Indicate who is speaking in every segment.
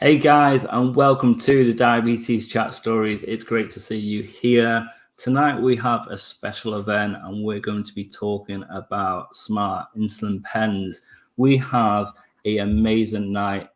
Speaker 1: Hey guys, and welcome to the Diabetes Chat Stories. It's great to see you here. Tonight we have a special event and we're going to be talking about Smart Insulin Pens. We have an amazing night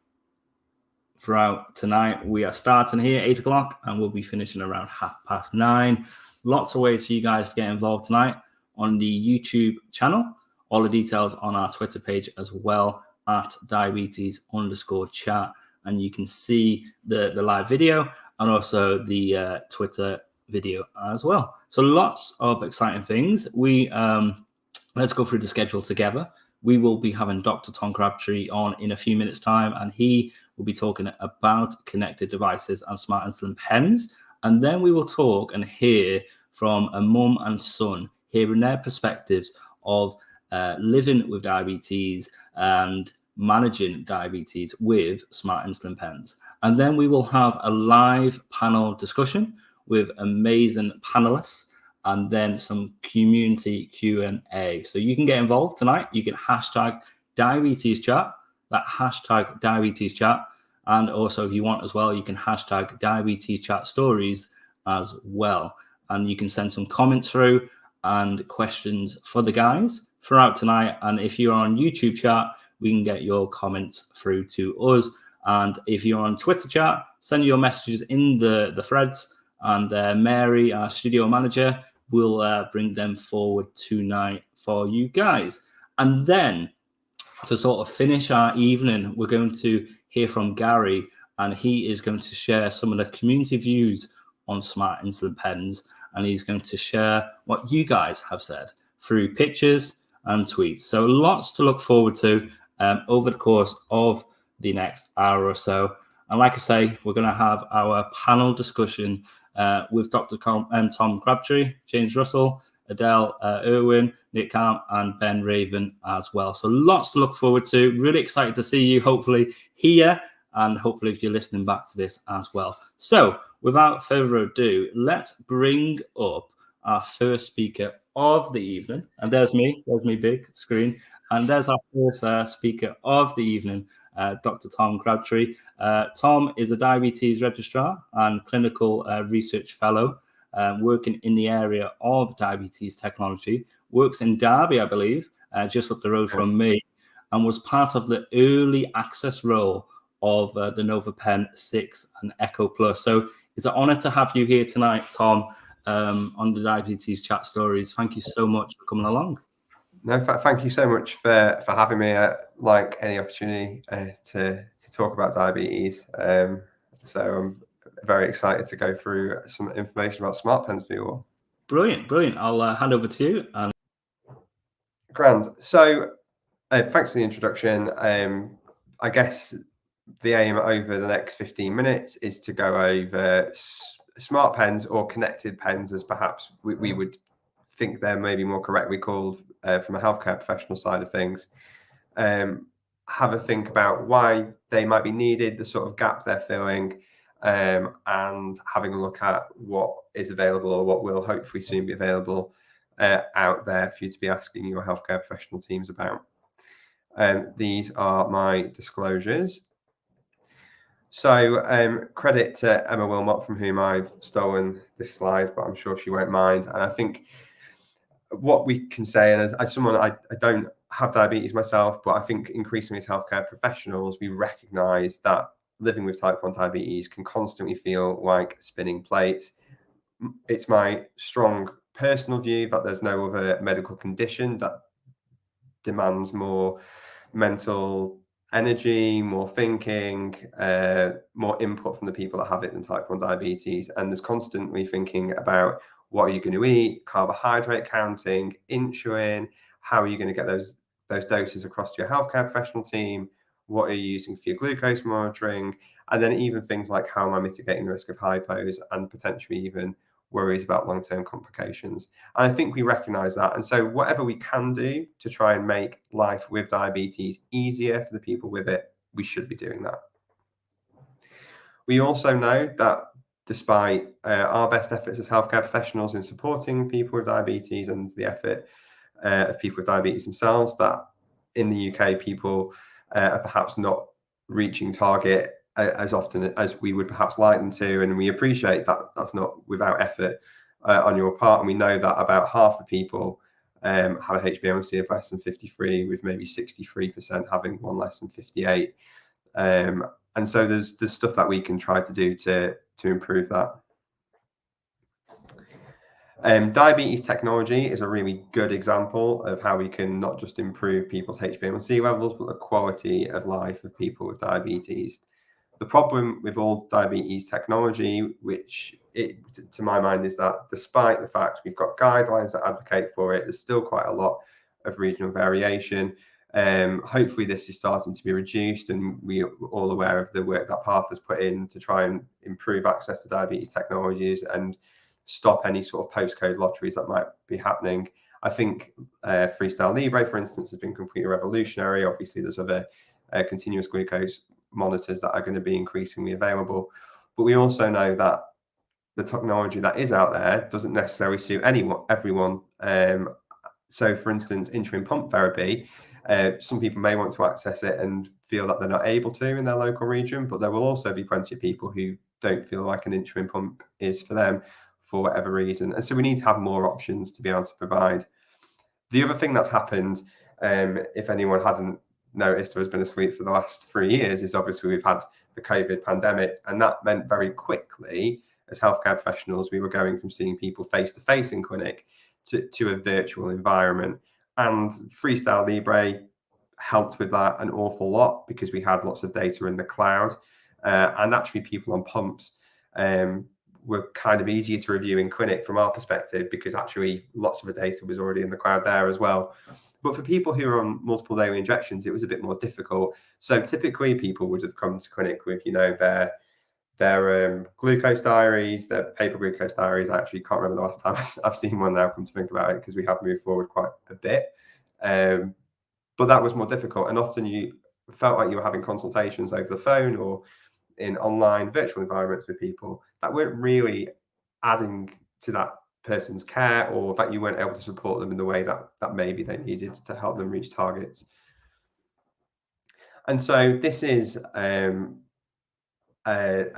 Speaker 1: throughout tonight. We are starting here at 8 o'clock and we'll be finishing around 9:30. Lots of ways for you guys to get involved tonight on the YouTube channel. All the details on our Twitter page as well at diabetes_chat. And you can see the live video and also the Twitter video as well. So lots of exciting things. Let's go through the schedule together. We will be having Dr. Tom Crabtree on in a few minutes' time, and he will be talking about connected devices and smart insulin pens. And then we will talk and hear from a mum and son, hearing their perspectives of living with diabetes and managing diabetes with smart insulin pens. And then we will have a live panel discussion with amazing panelists and then some community Q&A. So you can get involved tonight. You can hashtag diabetes chat, that hashtag diabetes chat. And also if you want as well, you can hashtag diabetes chat stories as well. And you can send some comments through and questions for the guys throughout tonight. And if you're on YouTube chat, we can get your comments through to us. And if you're on Twitter chat, send your messages in the threads, and Mary, our studio manager, will bring them forward tonight for you guys. And then to sort of finish our evening, we're going to hear from Gary, and he is going to share some of the community views on smart insulin pens, and he's going to share what you guys have said through pictures and tweets. So lots to look forward to over the course of the next hour or so. And like I say, we're going to have our panel discussion with Dr. Tom Crabtree, James Russell, Edelle Irwin, Nick Cahm, and Ben Raven as well. So lots to look forward to. Really excited to see you hopefully here, and hopefully if you're listening back to this as well. So without further ado, let's bring up our first speaker of the evening. And there's me big screen. And there's our first speaker of the evening, Dr. Tom Crabtree. Tom is a diabetes registrar and clinical research fellow working in the area of diabetes technology, works in Derby, I believe, just up the road from me, and was part of the early access role of the NovaPen 6 and Echo Plus. So it's an honor to have you here tonight, Tom, on the Diabetes Chat Stories. Thank you so much for coming along.
Speaker 2: No, thank you so much for having me. Like any opportunity to talk about diabetes. So I'm very excited to go through some information about smart pens for you all.
Speaker 1: Brilliant. I'll hand over to you. And
Speaker 2: grand. So thanks for the introduction. I guess the aim over the next 15 minutes is to go over smart pens, or connected pens, as perhaps we would think they're maybe more correctly called from a healthcare professional side of things. Have a think about why they might be needed, the sort of gap they're filling, and having a look at what is available, or what will hopefully soon be available out there for you to be asking your healthcare professional teams about. These are my disclosures. So credit to Emma Wilmot, from whom I've stolen this slide, but I'm sure she won't mind. And I think what we can say, and as someone, I don't have diabetes myself, but I think increasingly as healthcare professionals, we recognise that living with type 1 diabetes can constantly feel like spinning plates. It's my strong personal view that there's no other medical condition that demands more mental energy, more thinking, more input from the people that have it than type 1 diabetes. And there's constantly thinking about, what are you going to eat, carbohydrate counting, insulin, how are you going to get those doses across to your healthcare professional team, what are you using for your glucose monitoring, and then even things like, how am I mitigating the risk of hypos, and potentially even worries about long-term complications. And I think we recognize that. And so whatever we can do to try and make life with diabetes easier for the people with it, we should be doing that. We also know that despite our best efforts as healthcare professionals in supporting people with diabetes, and the effort of people with diabetes themselves, that in the UK, people are perhaps not reaching target as often as we would perhaps like them to, and we appreciate that that's not without effort on your part. And we know that about half the people have a HbA1c of less than 53, with maybe 63% having one less than 58. And so there's stuff that we can try to do to improve that. Diabetes technology is a really good example of how we can not just improve people's HbA1c levels, but the quality of life of people with diabetes. The problem with all diabetes technology, which to my mind, is that despite the fact we've got guidelines that advocate for it, there's still quite a lot of regional variation. Hopefully this is starting to be reduced, and we're all aware of the work that PATH has put in to try and improve access to diabetes technologies and stop any sort of postcode lotteries that might be happening. I think Freestyle Libre, for instance, has been completely revolutionary. Obviously, there's other continuous glucose monitors that are going to be increasingly available. But we also know that the technology that is out there doesn't necessarily suit everyone. So, for instance, insulin pump therapy, some people may want to access it and feel that they're not able to in their local region, but there will also be plenty of people who don't feel like an insulin pump is for them for whatever reason. And so we need to have more options to be able to provide. The other thing that's happened, if anyone hasn't noticed or has been asleep for the last 3 years, is obviously we've had the COVID pandemic, and that meant very quickly, as healthcare professionals, we were going from seeing people face-to-face in clinic to a virtual environment. And Freestyle Libre helped with that an awful lot, because we had lots of data in the cloud, and actually people on pumps were kind of easier to review in clinic from our perspective, because actually lots of the data was already in the cloud there as well. But for people who are on multiple daily injections, it was a bit more difficult. So typically people would have come to clinic with, their glucose diaries, their paper glucose diaries. I actually can't remember the last time I've seen one now, come to think about it, because we have moved forward quite a bit. But that was more difficult. And often you felt like you were having consultations over the phone or in online virtual environments with people that weren't really adding to that person's care, or that you weren't able to support them in the way that maybe they needed to help them reach targets. And so this is a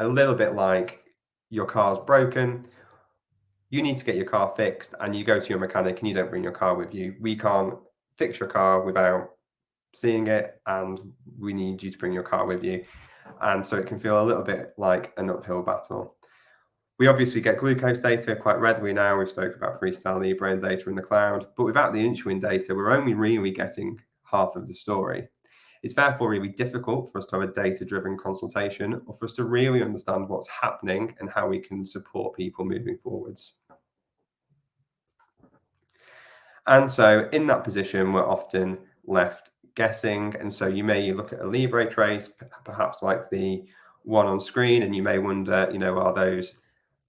Speaker 2: little bit like your car's broken. You need to get your car fixed, and you go to your mechanic and you don't bring your car with you. We can't fix your car without seeing it, and we need you to bring your car with you. And so it can feel a little bit like an uphill battle. We obviously get glucose data quite readily now. We've spoken about Freestyle Libre and data in the cloud, but without the insulin data, we're only really getting half of the story. It's therefore really difficult for us to have a data-driven consultation, or for us to really understand what's happening and how we can support people moving forwards. And so in that position, we're often left guessing. And so you may look at a Libre trace, perhaps like the one on screen, and you may wonder, are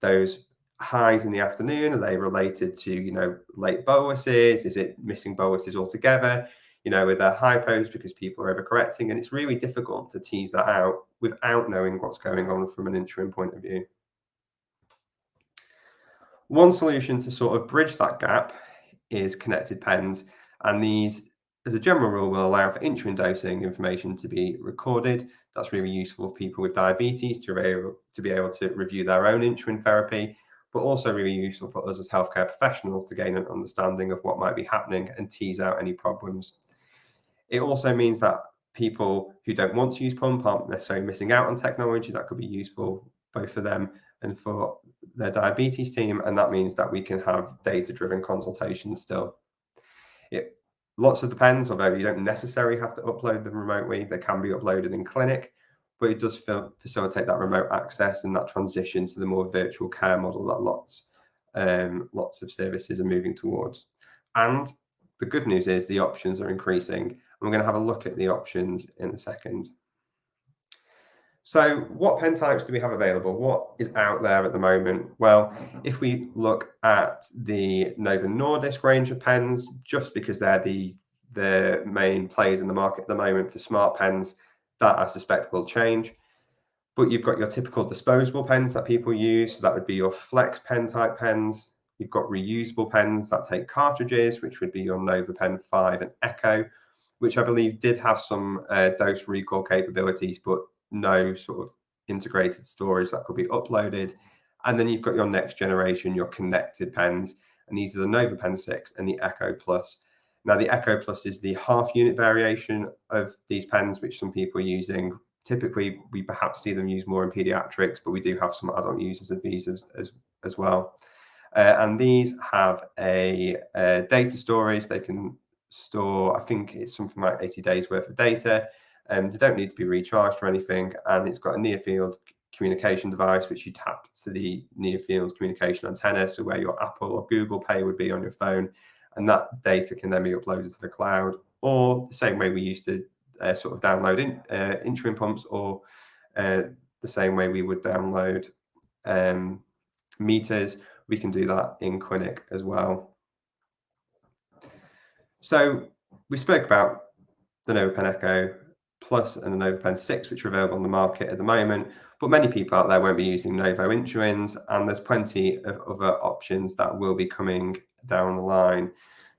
Speaker 2: those highs in the afternoon, are they related to, late boluses? Is it missing boluses altogether? Are there hypos because people are overcorrecting? And it's really difficult to tease that out without knowing what's going on from an insulin point of view. One solution to sort of bridge that gap is connected pens, and these, as a general rule, will allow for insulin dosing information to be recorded. That's really useful for people with diabetes to be able to review their own insulin therapy, but also really useful for us as healthcare professionals to gain an understanding of what might be happening and tease out any problems. It also means that people who don't want to use pump aren't necessarily missing out on technology that could be useful both for them and for their diabetes team, and that means that we can have data-driven consultations still. Lots of the pens, although you don't necessarily have to upload them remotely, they can be uploaded in clinic, but it does facilitate that remote access and that transition to the more virtual care model that lots of services are moving towards. And the good news is the options are increasing, and we're going to have a look at the options in a second. So what pen types do we have available? What is out there at the moment? Well, if we look at the Novo Nordisk range of pens, just because they're the main players in the market at the moment for smart pens, that I suspect will change. But you've got your typical disposable pens that people use. So that would be your flex pen type pens. You've got reusable pens that take cartridges, which would be your NovaPen 5 and Echo, which I believe did have some dose recall capabilities, but no sort of integrated storage that could be uploaded. And then you've got your next generation, your connected pens, and these are the NovaPen 6 and the Echo Plus. Now, the Echo Plus is the half unit variation of these pens, which some people are using. Typically, we perhaps see them used more in pediatrics, but we do have some adult users of these as well. And these have a data storage. They can store, I think it's something like 80 days worth of data. They don't need to be recharged or anything. And it's got a near field communication device, which you tap to the near field communication antenna. So where your Apple or Google Pay would be on your phone. And that data can then be uploaded to the cloud, or the same way we used to sort of download insulin pumps, or the same way we would download meters. We can do that in clinic as well. So we spoke about the NovaPen Echo Plus and the NovaPen 6, which are available on the market at the moment, but many people out there won't be using Novo insulins, and there's plenty of other options that will be coming down the line.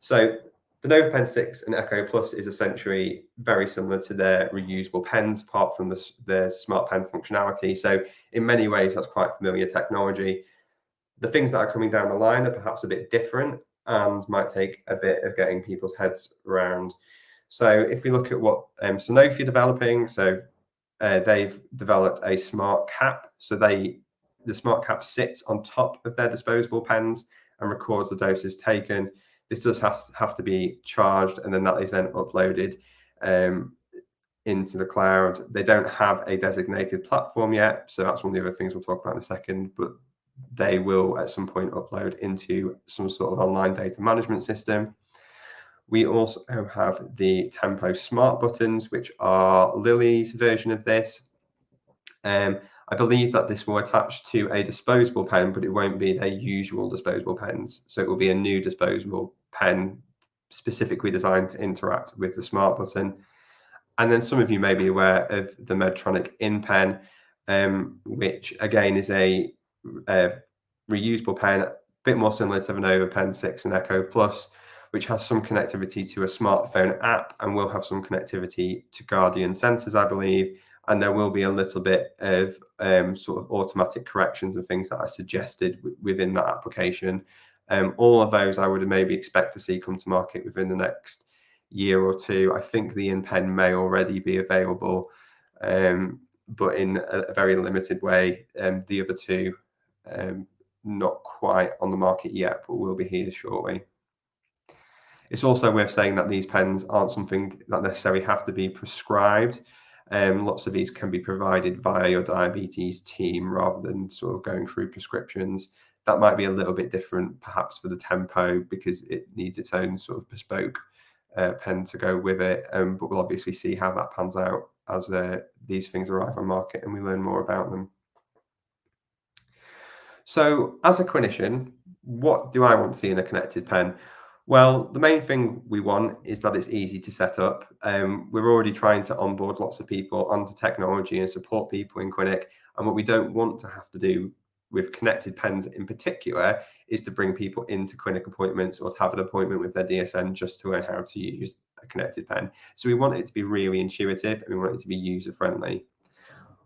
Speaker 2: So the NovaPen 6 and Echo Plus is essentially very similar to their reusable pens, apart from the Smart Pen functionality. So in many ways, that's quite familiar technology. The things that are coming down the line are perhaps a bit different and might take a bit of getting people's heads around. So if we look at what Sanofi are developing, so they've developed a smart cap. So the smart cap sits on top of their disposable pens and records the doses taken. This does have to be charged, and then that is then uploaded into the cloud. They don't have a designated platform yet, so that's one of the other things we'll talk about in a second, but they will at some point upload into some sort of online data management system. We also have the Tempo Smart buttons, which are Lilly's version of this. I believe that this will attach to a disposable pen, but it won't be their usual disposable pens. So it will be a new disposable pen specifically designed to interact with the Smart button. And then some of you may be aware of the Medtronic InPen, which again is a reusable pen, a bit more similar to the NovaPen 6 and Echo Plus, which has some connectivity to a smartphone app and will have some connectivity to Guardian sensors, I believe. And there will be a little bit of sort of automatic corrections and things that are suggested within that application. All of those I would maybe expect to see come to market within the next year or two. I think the InPen may already be available, but in a very limited way. The other two, not quite on the market yet, but will be here shortly. It's also worth saying that these pens aren't something that necessarily have to be prescribed. Lots of these can be provided via your diabetes team rather than sort of going through prescriptions. That might be a little bit different perhaps for the Tempo, because it needs its own sort of bespoke pen to go with it. But we'll obviously see how that pans out as these things arrive on market and we learn more about them. So as a clinician, what do I want to see in a connected pen? Well, the main thing we want is that it's easy to set up. We're already trying to onboard lots of people onto technology and support people in clinic. And what we don't want to have to do with connected pens in particular is to bring people into clinic appointments or to have an appointment with their DSN just to learn how to use a connected pen. So we want it to be really intuitive and we want it to be user-friendly.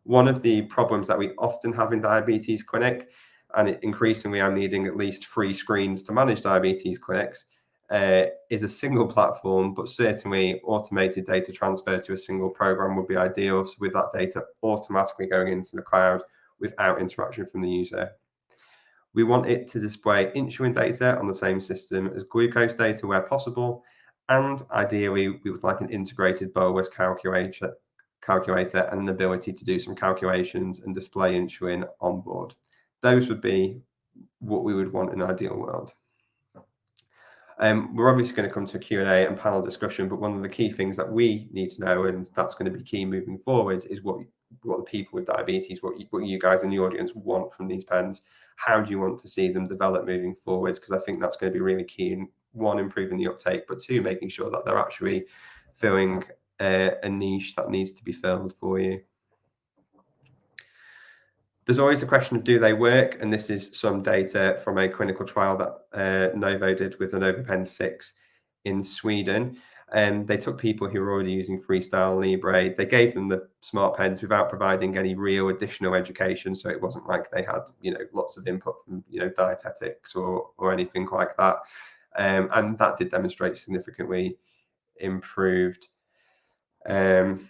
Speaker 2: One of the problems that we often have in diabetes clinic, and increasingly I'm needing at least 3 screens to manage diabetes clinics, is a single platform, but certainly automated data transfer to a single program would be ideal. So with that data automatically going into the cloud without interaction from the user. We want it to display insulin data on the same system as glucose data where possible. And ideally, we would like an integrated bolus calculator and an ability to do some calculations and display insulin on board. Those would be what we would want in an ideal world. We're obviously going to come to a Q&A and panel discussion, but one of the key things that we need to know, and that's going to be key moving forwards, is what the people with diabetes, what you guys in the audience want from these pens. How do you want to see them develop moving forwards? Because I think that's going to be really key in, 1, improving the uptake, but 2, making sure that they're actually filling a niche that needs to be filled for you. There's always a question of do they work? And this is some data from a clinical trial that Novo did with the NovaPen 6 in Sweden. And they took people who were already using Freestyle Libre. They gave them the smart pens without providing any real additional education. So it wasn't like they had, lots of input from, dietetics or anything like that. And that did demonstrate significantly improved from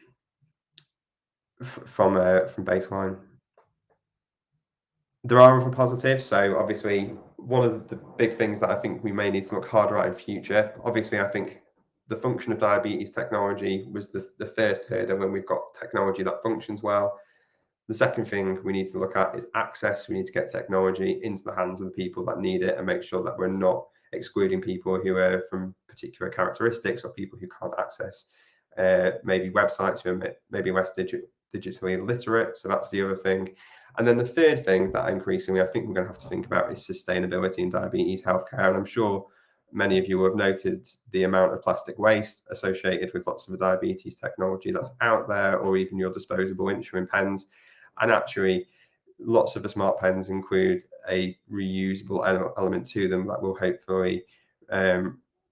Speaker 2: baseline. There are other positives. So obviously, one of the big things that I think we may need to look harder at in future, obviously, I think the function of diabetes technology was the first hurdle when we've got technology that functions well. The second thing we need to look at is access. We need to get technology into the hands of the people that need it and make sure that we're not excluding people who are from particular characteristics or people who can't access maybe websites who are maybe less digitally literate. So that's the other thing. And then the third thing that increasingly I think we're going to have to think about is sustainability in diabetes healthcare. And I'm sure many of you will have noted the amount of plastic waste associated with lots of the diabetes technology that's out there, or even your disposable insulin pens. And actually, lots of the smart pens include a reusable element to them that will hopefully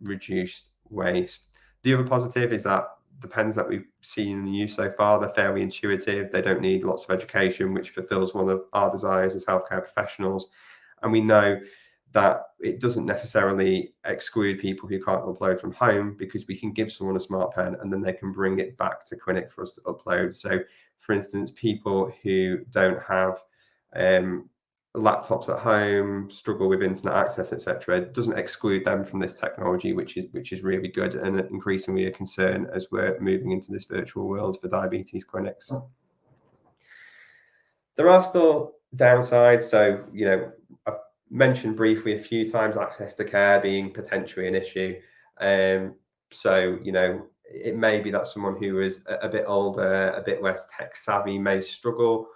Speaker 2: reduce waste. The other positive is that the pens that we've seen in use so far, they're fairly intuitive. They don't need lots of education, which fulfills one of our desires as healthcare professionals. And we know that it doesn't necessarily exclude people who can't upload from home, because we can give someone a smart pen and then they can bring it back to clinic for us to upload. So, for instance, people who don't have laptops at home, struggle with internet access, etc., doesn't exclude them from this technology, which is really good and increasingly a concern as we're moving into this virtual world for diabetes clinics. There are still downsides. So, I've mentioned briefly a few times access to care being potentially an issue. So, it may be that someone who is a bit older, a bit less tech savvy may struggle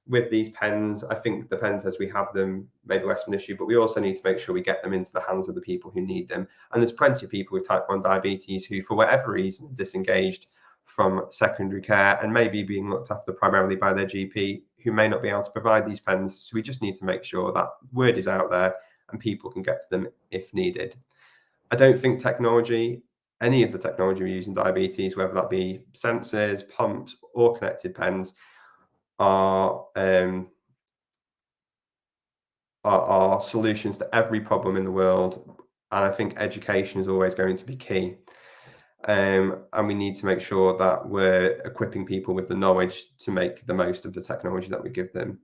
Speaker 2: with these pens. I think the pens as we have them may be less of an issue, but we also need to make sure we get them into the hands of the people who need them. And there's plenty of people with type 1 diabetes who, for whatever reason, disengaged from secondary care and maybe being looked after primarily by their GP, who may not be able to provide these pens. So we just need to make sure that word is out there and people can get to them if needed. I don't think any of the technology we use in diabetes, whether that be sensors, pumps, or connected pens, are solutions to every problem in the world. And I think education is always going to be key. And we need to make sure that we're equipping people with the knowledge to make the most of the technology that we give them.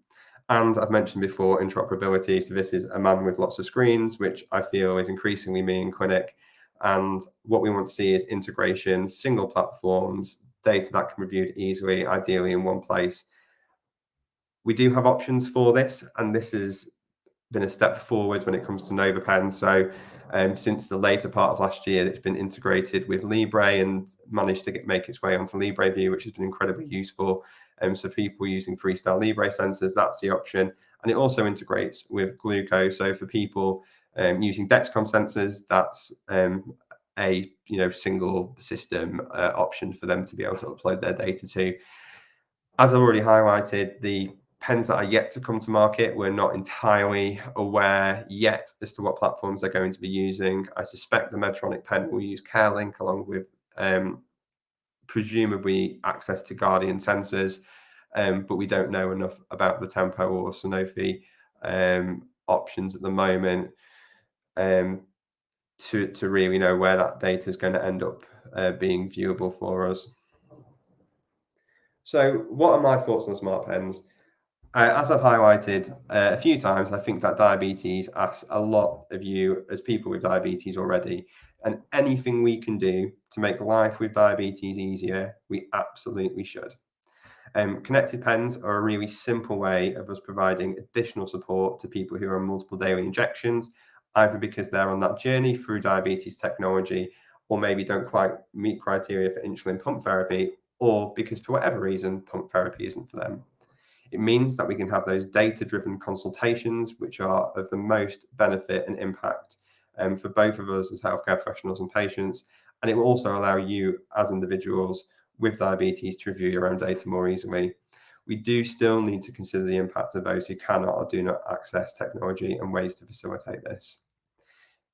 Speaker 2: And I've mentioned before interoperability. So this is a man with lots of screens, which I feel is increasingly me in clinic. And what we want to see is integration, single platforms, data that can be reviewed easily, ideally in one place. We do have options for this, and this has been a step forward when it comes to NovaPen. So since the later part of last year, it's been integrated with Libre and managed to make its way onto LibreView, which has been incredibly useful. So people using Freestyle Libre sensors, that's the option. And it also integrates with glucose. So for people using Dexcom sensors, that's a single system option for them to be able to upload their data to. As I already highlighted, the pens that are yet to come to market, we're not entirely aware yet as to what platforms they're going to be using. I suspect the Medtronic pen will use CareLink along with presumably access to Guardian sensors, but we don't know enough about the Tempo or Sanofi options at the moment to really know where that data is going to end up being viewable for us. So what are my thoughts on smart pens? As I've highlighted a few times, I think that diabetes asks a lot of you as people with diabetes already, and anything we can do to make life with diabetes easier, we absolutely should. Connected pens are a really simple way of us providing additional support to people who are on multiple daily injections, either because they're on that journey through diabetes technology, or maybe don't quite meet criteria for insulin pump therapy, or because for whatever reason, pump therapy isn't for them. It means that we can have those data-driven consultations, which are of the most benefit and impact for both of us as healthcare professionals and patients. And it will also allow you as individuals with diabetes to review your own data more easily. We do still need to consider the impact of those who cannot or do not access technology and ways to facilitate this.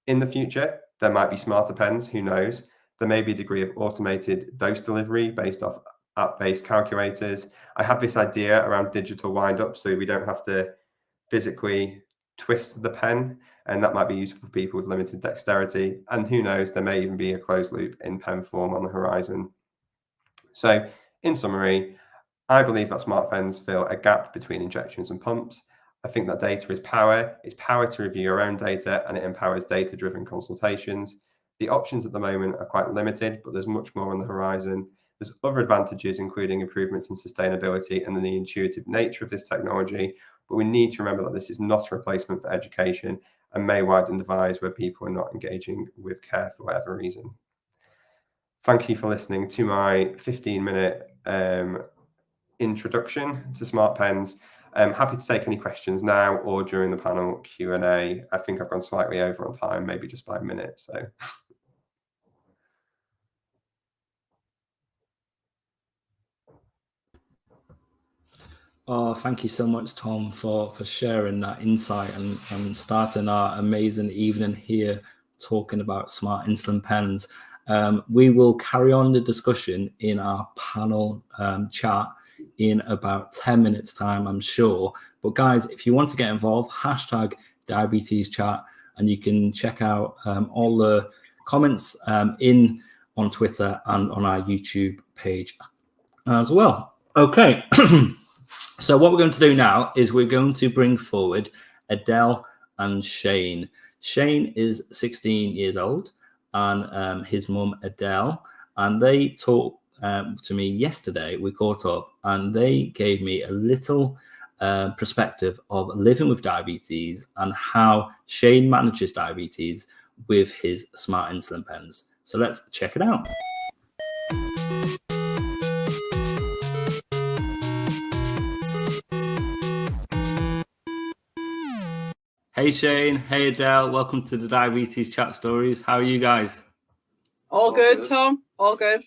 Speaker 2: In the future, there might be smarter pens, who knows? There may be a degree of automated dose delivery based off app-based calculators. I have this idea around digital wind-up, so we don't have to physically twist the pen, and that might be useful for people with limited dexterity. And who knows, there may even be a closed loop in pen form on the horizon. So in summary, I believe that smart pens fill a gap between injections and pumps. I think that data is power. It's power to review your own data, and it empowers data-driven consultations. The options at the moment are quite limited, but there's much more on the horizon. There's other advantages, including improvements in sustainability and the intuitive nature of this technology. But we need to remember that this is not a replacement for education and may widen divides where people are not engaging with care for whatever reason. Thank you for listening to my 15-minute introduction to smart pens. I'm happy to take any questions now or during the panel Q&A. I think I've gone slightly over on time, maybe just by a minute. So.
Speaker 1: Oh, thank you so much, Tom, for sharing that insight and starting our amazing evening here talking about smart insulin pens. We will carry on the discussion in our panel chat in about 10 minutes time, I'm sure. But guys, if you want to get involved, hashtag DiabetesChat, and you can check out all the comments on Twitter and on our YouTube page as well. Okay. So what we're going to do now is we're going to bring forward Edelle and Shane. Shane is 16 years old, and his mum Edelle, and they talked to me yesterday. We caught up, and they gave me a little perspective of living with diabetes and how Shane manages diabetes with his smart insulin pens. So let's check it out. Hey Shane, hey Edelle, welcome to the Diabetes Chat Stories. How are you guys?
Speaker 3: All good, Tom. All good.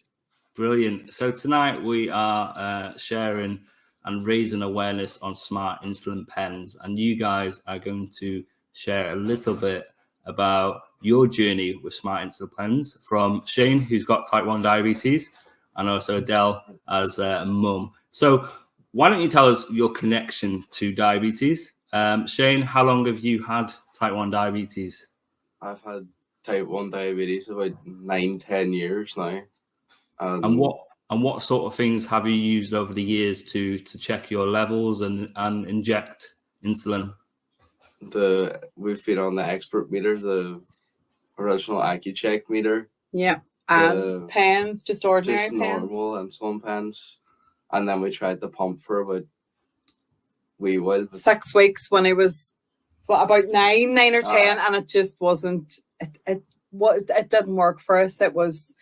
Speaker 1: Brilliant. So tonight we are sharing and raising awareness on smart insulin pens, and you guys are going to share a little bit about your journey with smart insulin pens from Shane, who's got type 1 diabetes, and also Edelle as a mum. So why don't you tell us your connection to diabetes? Shane, how long have you had type 1 diabetes?
Speaker 4: I've had type 1 diabetes about 9-10 years now.
Speaker 1: And what sort of things have you used over the years to check your levels and inject insulin?
Speaker 4: We've been on the expert meter, the original AccuCheck meter.
Speaker 3: Yeah. And pens, just ordinary
Speaker 4: just
Speaker 3: pens.
Speaker 4: Normal insulin pens. And then we tried the pump for about wee while.
Speaker 3: 6 weeks when it was about 9 or 10, and it just wasn't. It didn't work for us. It was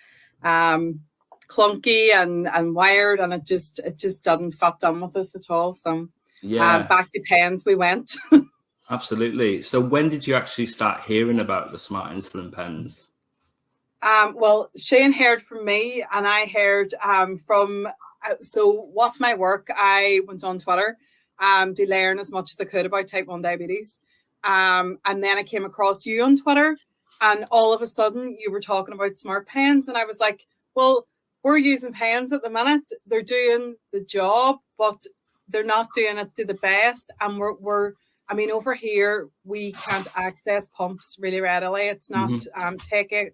Speaker 3: clunky and wired, and it just didn't fit in with us at all. So back to pens we went.
Speaker 1: Absolutely. So when did you actually start hearing about the smart insulin pens?
Speaker 3: Well, Shane heard from me, and I heard from. So with my work, I went on Twitter to learn as much as I could about type 1 diabetes. And then I came across you on Twitter, and all of a sudden you were talking about smart pens, and I was like, well, we're using pens at the minute. They're doing the job, but they're not doing it to the best. And I mean, over here, we can't access pumps really readily. It's not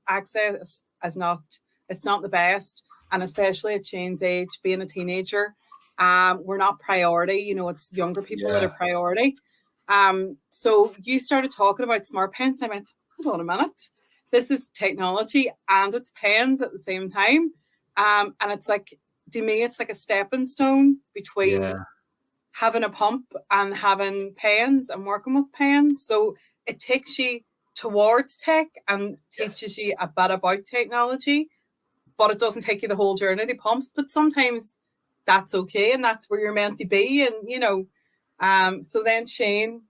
Speaker 3: access is not, it's not the best. And especially at Shane's age, being a teenager, we're not priority. You know, it's younger people that are priority. So you started talking about smart pens. I went, hold on a minute. This is technology and it's pens at the same time. And it's like, to me, it's like a stepping stone between having a pump and having pens and working with pens. So it takes you towards tech and teaches you a bit about technology, but it doesn't take you the whole journey to pumps. But sometimes that's okay, and that's where you're meant to be. And, you know, so then Shane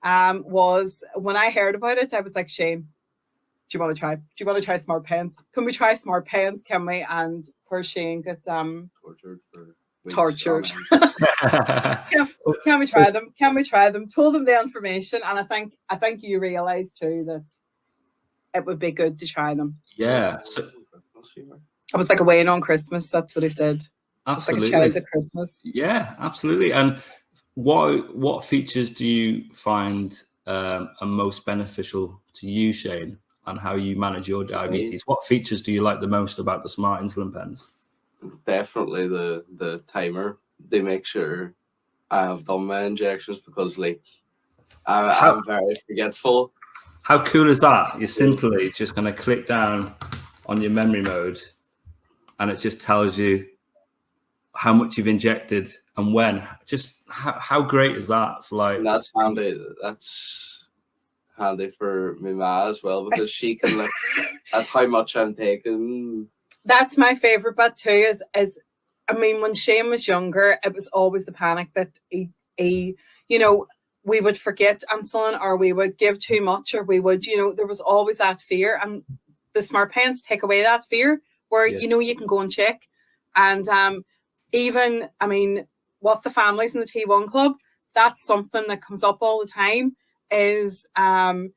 Speaker 3: was, when I heard about it, I was like, Shane, do you want to try smart pens? Can we try smart pens? Can we? And poor Shane got tortured. Can we try them? Can we try them? Told him the information, and I think you realised too that it would be good to try them.
Speaker 1: Yeah.
Speaker 3: I was like away on Christmas. That's what he said.
Speaker 1: Absolutely.
Speaker 3: It's like a child at Christmas.
Speaker 1: Yeah, absolutely. And what features do you find are most beneficial to you, Shane, and how you manage your diabetes? What features do you like the most about the Smart Insulin Pens?
Speaker 4: Definitely the timer. They make sure I have done my injections, because like I'm very forgetful.
Speaker 1: How cool is that? You're simply just going to click down on your memory mode, and it just tells you how much you've injected and when. Just how great is that? For like,
Speaker 4: and that's handy. That's handy for my ma as well, because she can look at how much I'm taking.
Speaker 3: That's my favorite bit too. Is I mean, when Shane was younger, it was always the panic that he we would forget insulin, or we would give too much, or we would, there was always that fear. And the Smart Pens take away that fear, where you can go and check. And even, I mean, what the families in the T1 club, that's something that comes up all the time. Is I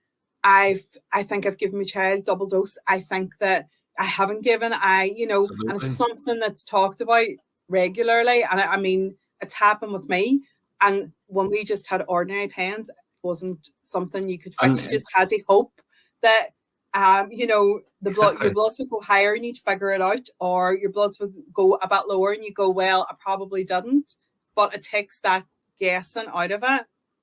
Speaker 3: think I've given my child double dose. I think that I haven't given. And it's something that's talked about regularly. And I mean, it's happened with me. And when we just had ordinary pens, it wasn't something you could fix. You just had to hope that your bloods would go higher and you'd figure it out, or your bloods would go a bit lower and you go, well, I probably didn't. But it takes that guessing out of it.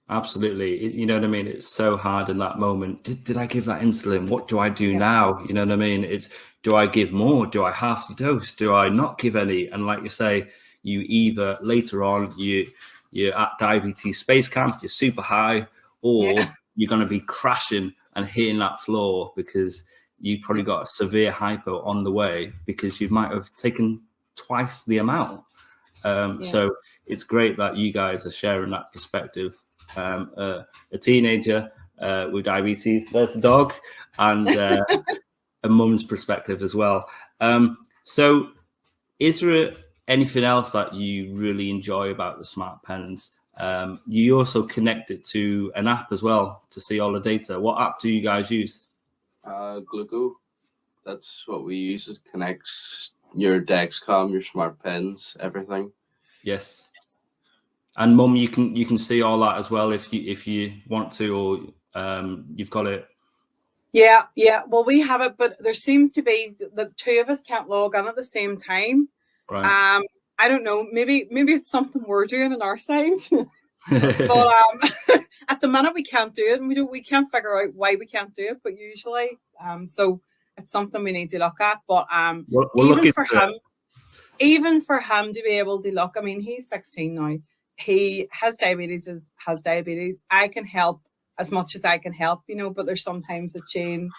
Speaker 1: Absolutely. You know what I mean? It's so hard in that moment. Did I give that insulin? What do I do now? You know what I mean? Do I give more? Do I half the dose? Do I not give any? And like you say, you either later on, you're at diabetes space camp, you're super high, or you're going to be crashing and hitting that floor because you probably got a severe hypo on the way because you might have taken twice the amount. So it's great that you guys are sharing that perspective. A teenager with diabetes, there's the dog, and a mum's perspective as well. So is there anything else that you really enjoy about the Smart Pens? You also connect it to an app as well to see all the data. What app do you guys use?
Speaker 4: Gluco. That's what we use. It connects your Cahm, your Smart Pens, everything.
Speaker 1: Yes. And Mum, you can see all that as well if you want to, or you've got it.
Speaker 3: Yeah. Well, we have it, but there seems to be the two of us can't log on at the same time.
Speaker 1: Right.
Speaker 3: I don't know. Maybe it's something we're doing on our side. But at the minute we can't do it, and we can't figure out why we can't do it. But usually, so it's something we need to look at. But even for him to be able to look, I mean, he's 16 now. He has diabetes. I can help as much as I can help, but there's sometimes that Shane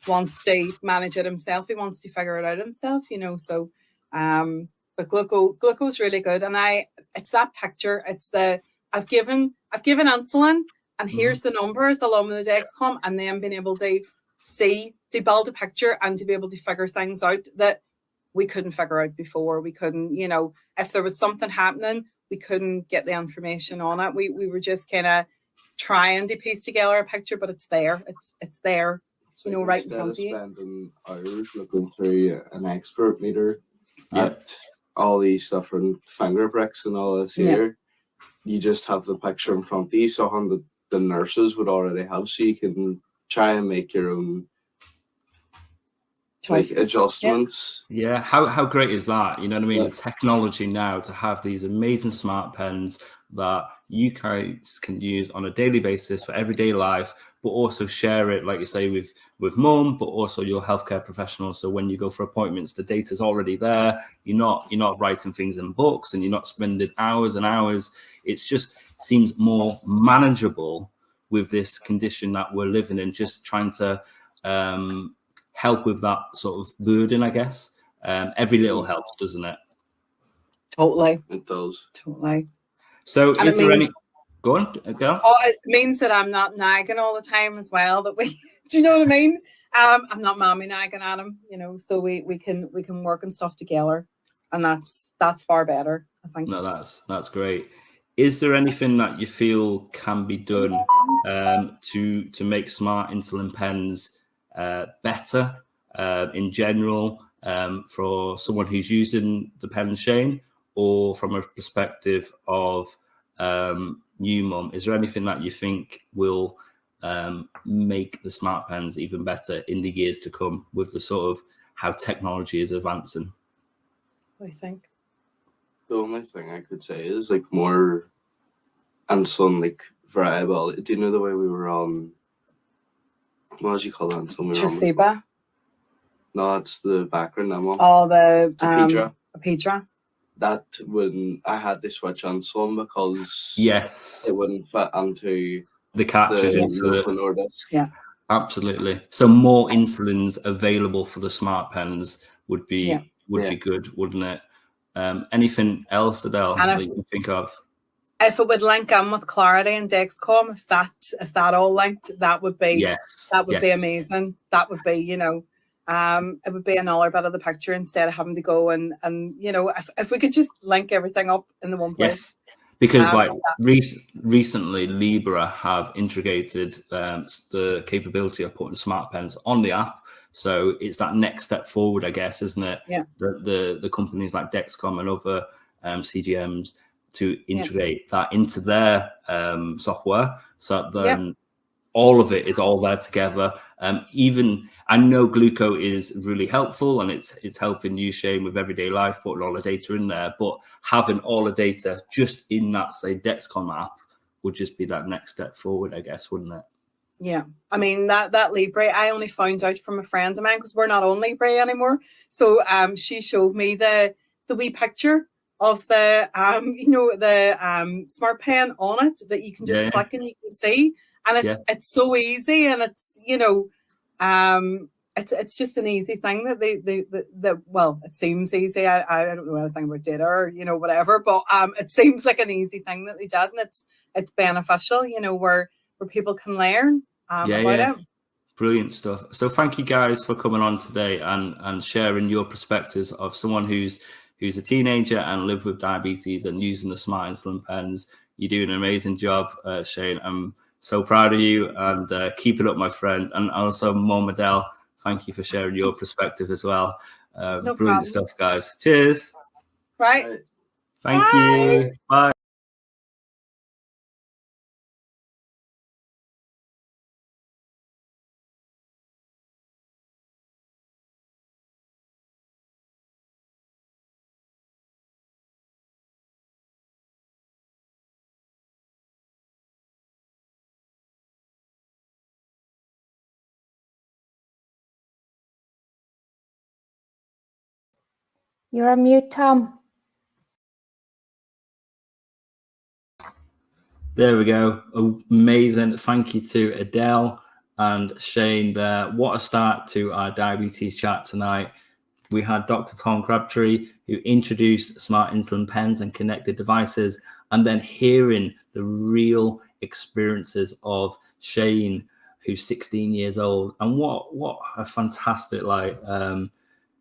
Speaker 3: wants to manage it himself. He wants to figure it out himself, so but Gluco's really good. And it's that picture. It's I've given insulin, and here's the numbers along with the Dexcom, and then being able to build a picture and to be able to figure things out that we couldn't figure out before. We couldn't, if there was something happening, we couldn't get the information on it. We were just kind of trying to piece together a picture, but it's there. It's there, right in front of you.
Speaker 4: Spending hours looking through an expert meter at all these different finger pricks and all this here, you just have the picture in front of you. So the nurses would already have, so you can try and make your own adjustments.
Speaker 1: Yeah. How great is that? You know what I mean? The technology now to have these amazing Smart Pens that you guys can use on a daily basis for everyday life, but also share it, like you say, with Mum, but also your healthcare professionals. So when you go for appointments, the data's already there. You're not writing things in books, and you're not spending hours and hours. It's just seems more manageable with this condition that we're living in, just trying to help with that sort of burden, I guess. Every little helps, doesn't it?
Speaker 3: Totally.
Speaker 4: It does.
Speaker 3: Totally.
Speaker 1: So is there any... Go on, girl.
Speaker 3: Oh, it means that I'm not nagging all the time as well. That do you know what I mean? I'm not mommy nagging at him, so we can work and stuff together, and that's far better, I think.
Speaker 1: No, that's great. Is there anything that you feel can be done to make Smart Insulin Pens better in general? for someone who's using the pen, Shane, or from a perspective of new mum? Is there anything that you think will make the smart pens even better in the years to come with the sort of how technology is advancing?
Speaker 3: What do you think?
Speaker 4: The only thing I could say is like more insulin like variability. Do you know the way we were on? What did you call that insulin?
Speaker 3: Traceba?
Speaker 4: No, that's the background I'm on.
Speaker 3: Oh, the
Speaker 4: Apidra. That when I had to switch insulin because it wouldn't fit into
Speaker 1: the cartridge
Speaker 4: into disc.
Speaker 3: Yeah,
Speaker 1: absolutely. So more insulins available for the smart pens would be good, wouldn't it? Anything else, Edelle, that you can think of?
Speaker 3: If it would link in with Clarity and Dexcom, if that all linked, that would be be amazing. That would be, you know, it would be another bit of the picture instead of having to go and you know, if we could just link everything up in the one place.
Speaker 1: Yes. Because like recently, Libra have integrated the capability of putting smart pens on the app. So it's that next step forward, I guess, isn't it?
Speaker 3: Yeah.
Speaker 1: The companies like Dexcom and other CGMs to integrate that into their software, so then all of it is all there together. Even I know Gluco is really helpful and it's helping you, Shane, with everyday life, putting all the data in there. But having all the data just in that, say, Dexcom app would just be that next step forward, I guess, wouldn't it?
Speaker 3: Yeah, I mean that Libre, I only found out from a friend of mine because we're not on Libre anymore. So she showed me the wee picture of the you know, the smart pen on it that you can just click and you can see, and it's so easy, and it's, you know, it's just an easy thing that they well, it seems easy. I don't know anything about data or, you know, whatever, but it seems like an easy thing that they did, and it's beneficial, you know, where people can learn about it.
Speaker 1: Brilliant stuff. So thank you guys for coming on today and sharing your perspectives of someone who's a teenager and live with diabetes and using the smart insulin pens. You do an amazing job, Shane. I'm so proud of you, and keep it up, my friend. And also, Mom Edelle, thank you for sharing your perspective as well. Brilliant stuff, guys. Cheers.
Speaker 3: Right.
Speaker 1: Thank you. Bye.
Speaker 5: You're on mute, Tom.
Speaker 1: There we go. Amazing. Thank you to Edelle and Shane there. What a start to our diabetes chat tonight. We had Dr. Tom Crabtree, who introduced smart insulin pens and connected devices, and then hearing the real experiences of Shane, who's 16 years old, and what a fantastic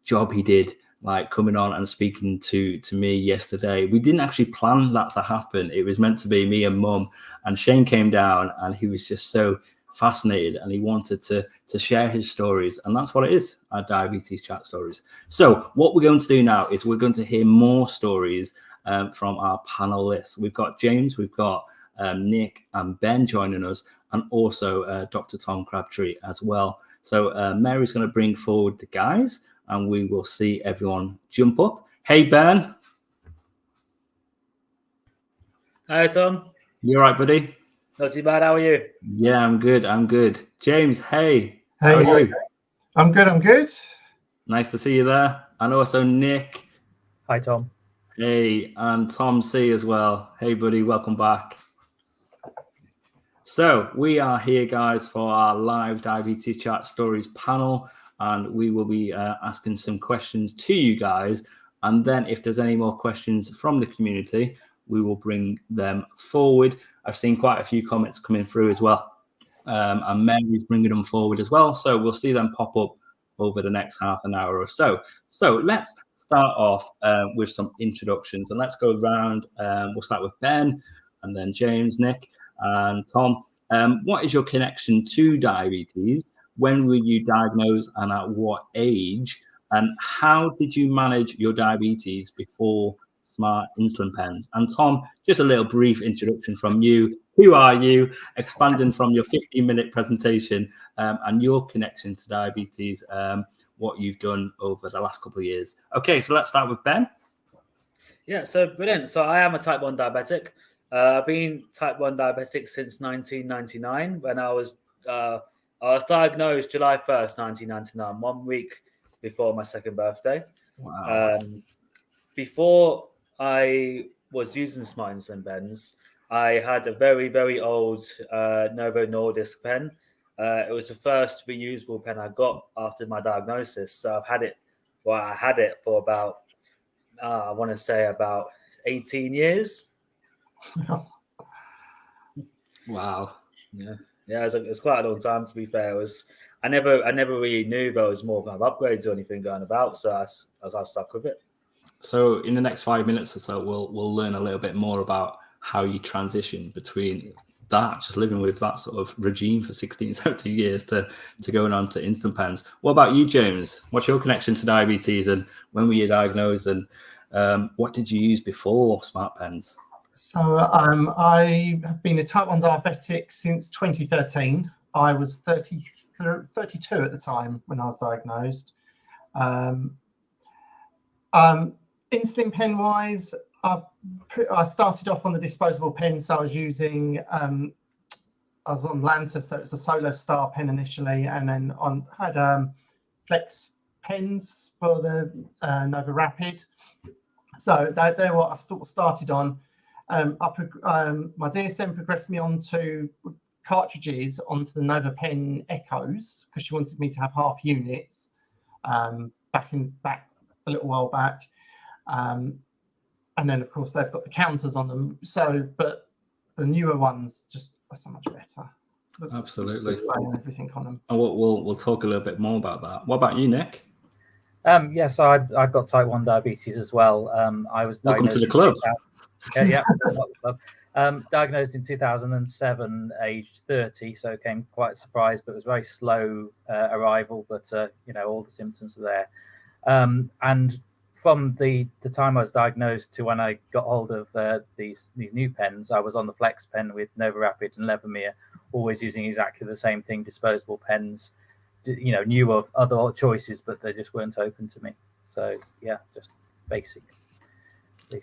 Speaker 1: job he did, like coming on and speaking to me yesterday. We didn't actually plan that to happen. It was meant to be me and Mum, and Shane came down and he was just so fascinated and he wanted to share his stories, and that's what it is, our diabetes chat stories. So what we're going to do now is we're going to hear more stories from our panel list. We've got James, we've got Nick and Ben joining us, and also Dr. Tom Crabtree as well. So Mary's going to bring forward the guys and we will see everyone jump up. Hey, Ben.
Speaker 6: Hi, Tom.
Speaker 1: You all right, buddy?
Speaker 6: Not too bad. How are you?
Speaker 1: Yeah, I'm good. James, hey. How are you?
Speaker 7: I'm good.
Speaker 1: Nice to see you there. And also Nick.
Speaker 6: Hi, Tom.
Speaker 1: Hey, and Tom C as well. Hey, buddy, welcome back. So we are here, guys, for our live diabetes chat stories panel, and we will be asking some questions to you guys. And then if there's any more questions from the community, we will bring them forward. I've seen quite a few comments coming through as well. And Mary's bringing them forward as well. So we'll see them pop up over the next half an hour or so. So let's start off with some introductions, and let's go around. We'll start with Ben and then James, Nick and Tom. What is your connection to diabetes? When were you diagnosed and at what age? And how did you manage your diabetes before Smart Insulin Pens? And Tom, just a little brief introduction from you. Who are you? Expanding from your 15-minute presentation and your connection to diabetes, what you've done over the last couple of years. Okay, so let's start with Ben.
Speaker 6: Yeah, so brilliant. So I am a type 1 diabetic. I've been type 1 diabetic since 1999 when I was diagnosed July 1st, 1999, 1 week before my second birthday.
Speaker 1: Wow.
Speaker 6: Before I was using Smart Insulin Pens, I had a very, very old Novo Nordisk pen. It was the first reusable pen I got after my diagnosis. So I've had it, well, I had it for about, I want to say about 18 years.
Speaker 1: Wow.
Speaker 6: Yeah, it's quite a long time, to be fair. I never really knew there was more kind of upgrades or anything going about, so I got stuck with it.
Speaker 1: So in the next 5 minutes or so, we'll learn a little bit more about how you transition between that, just living with that sort of regime for 16, 17 years to going on to instant pens. What about you, James? What's your connection to diabetes, and when were you diagnosed, and what did you use before Smart Pens?
Speaker 7: So I have been a type 1 diabetic since 2013. I was 32 at the time when I was diagnosed. Insulin pen wise, I started off on the disposable pen, so I was using I was on Lanta, so it was a Solo Star pen initially, and then had Flex pens for the Nova Rapid. So they're what I sort of started on. My DSM progressed me onto cartridges onto the Nova Pen Echoes because she wanted me to have half units back a little while back. And then, of course, they've got the counters on them. So, but the newer ones just are so much better.
Speaker 1: Absolutely.
Speaker 7: And everything on them.
Speaker 1: And we'll talk a little bit more about that. What about you, Nick?
Speaker 6: Yes, I've got type 1 diabetes as well. I was
Speaker 1: Welcome
Speaker 6: diagnosed
Speaker 1: to the club.
Speaker 6: Diagnosed in 2007, aged 30, so it came quite a surprise, but it was very slow arrival, but all the symptoms were there. And from the time I was diagnosed to when I got hold of these new pens, I was on the Flex pen with Nova Rapid and Levemir, always using exactly the same thing, disposable pens. Knew of other choices, but they just weren't open to me. So yeah, just basic.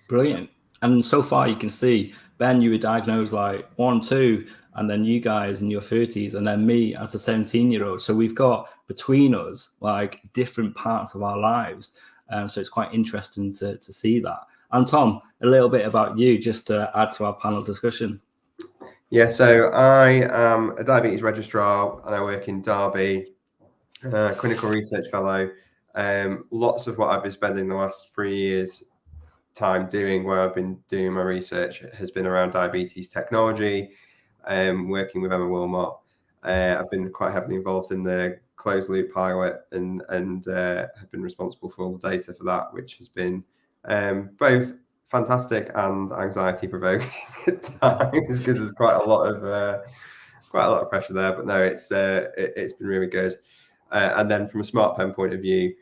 Speaker 1: Brilliant. And so far you can see, Ben, you were diagnosed like 1, 2, and then you guys in your 30s, and then me as a 17-year-old. So we've got between us like different parts of our lives. So it's quite interesting to see that. And Tom, a little bit about you, just to add to our panel discussion.
Speaker 2: Yeah, so I am a diabetes registrar and I work in Derby, clinical research fellow. Lots of what I've been spending the last 3 years time doing, where I've been doing my research, has been around diabetes technology, working with Emma Wilmot. I've been quite heavily involved in the closed loop pilot and have been responsible for all the data for that, which has been both fantastic and anxiety provoking at times because there's quite a lot of pressure there. But no, it's been really good. And then from a Smart Pen point of view,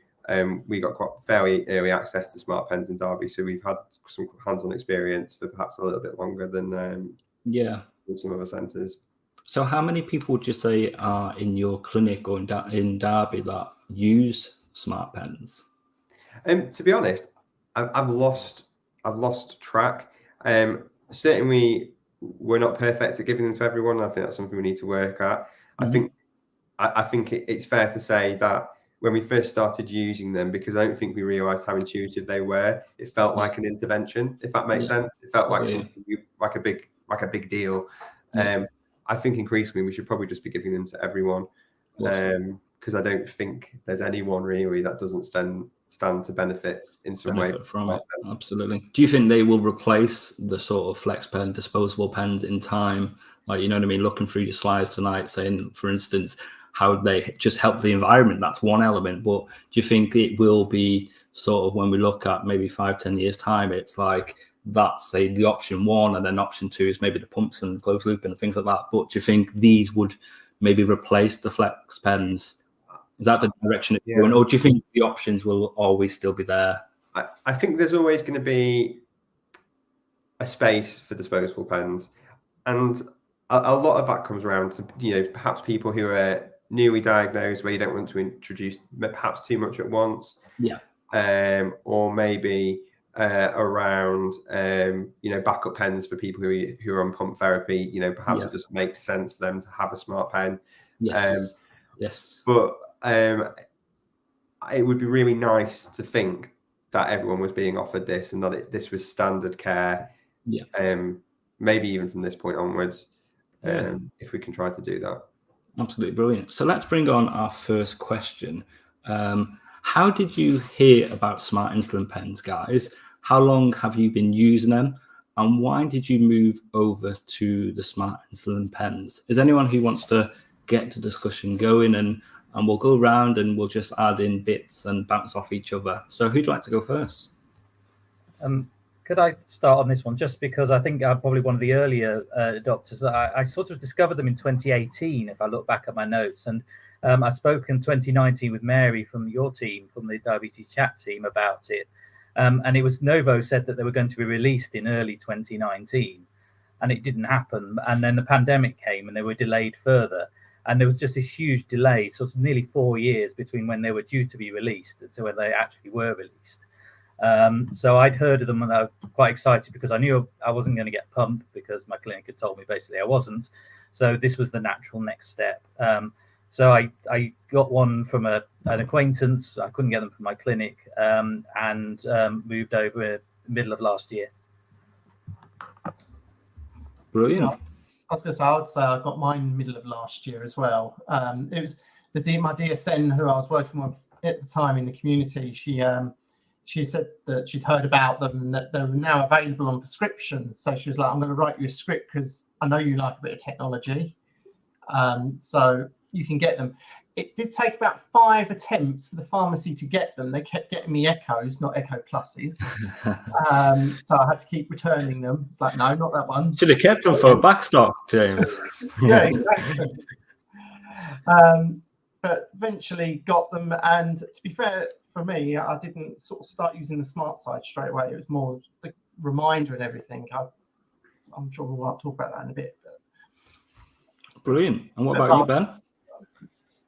Speaker 2: we got quite fairly early access to Smart Pens in Derby, so we've had some hands-on experience for perhaps a little bit longer than in some other centres.
Speaker 1: So how many people would you say are in your clinic or in Derby that use Smart Pens?
Speaker 2: To be honest, I've lost track. Certainly, we're not perfect at giving them to everyone. I think that's something we need to work at.
Speaker 1: Mm-hmm.
Speaker 2: I think it's fair to say that when we first started using them, because I don't think we realised how intuitive they were, it felt like an intervention, if that makes sense. It felt like something like a big deal. I think increasingly we should probably just be giving them to everyone, because I don't think there's anyone really that doesn't stand to benefit in some way
Speaker 1: from it. Absolutely. Do you think they will replace the sort of Flex pen, disposable pens in time? Like, you know what I mean? Looking through your slides tonight, saying, for instance, how they just help the environment. That's one element. But do you think it will be sort of, when we look at maybe 5-10 years time, it's like that's the option one, and then option two is maybe the pumps and closed loop and things like that. But do you think these would maybe replace the Flex pens? Is that the direction it's
Speaker 6: Yeah.
Speaker 1: going, or do you think the options will always still be there?
Speaker 2: I think there's always going to be a space for disposable pens, and a lot of that comes around to perhaps people who are newly diagnosed, where you don't want to introduce perhaps too much at once.
Speaker 1: Yeah.
Speaker 2: Or maybe around backup pens for people who are on pump therapy. Perhaps it just makes sense for them to have a smart pen.
Speaker 1: Yes. Yes.
Speaker 2: But it would be really nice to think that everyone was being offered this, and that this was standard care.
Speaker 1: Yeah.
Speaker 2: Maybe even from this point onwards, if we can try to do that.
Speaker 1: Absolutely brilliant. So let's bring on our first question. How did you hear about Smart Insulin Pens, guys? How long have you been using them? And why did you move over to the Smart Insulin Pens? Is anyone who wants to get the discussion going, and we'll go around and we'll just add in bits and bounce off each other. So who'd like to go first?
Speaker 6: Could I start on this one? Just because I think I'm probably one of the earlier adopters. I sort of discovered them in 2018, if I look back at my notes. And I spoke in 2019 with Mary from your team, from the DiabetesChat team, about it. And it was Novo said that they were going to be released in early 2019. And it didn't happen. And then the pandemic came and they were delayed further. And there was just this huge delay, sort of nearly 4 years between when they were due to be released to when they actually were released. So I'd heard of them and I was quite excited because I knew I wasn't going to get pumped because my clinic had told me basically I wasn't. So this was the natural next step. So I got one from an acquaintance. I couldn't get them from my clinic, and moved over middle of last year.
Speaker 1: Brilliant.
Speaker 7: I was going to say, I would say I got mine middle of last year as well. It was my DSN who I was working with at the time in the community. She said that she'd heard about them and that they were now available on prescription. So she was like, I'm going to write you a script because I know you like a bit of technology. So you can get them. It did take about 5 attempts for the pharmacy to get them. They kept getting me Echoes, not Echo Pluses. So I had to keep returning them. It's like, no, not that one.
Speaker 1: Should have kept them for a backstock, James.
Speaker 7: Yeah, exactly. But eventually got them. And to be fair, for me, I didn't sort of start using the smart side straight away. It was more the reminder and everything. I'm sure we'll talk about that in a bit.
Speaker 1: Brilliant. And what about you, Ben?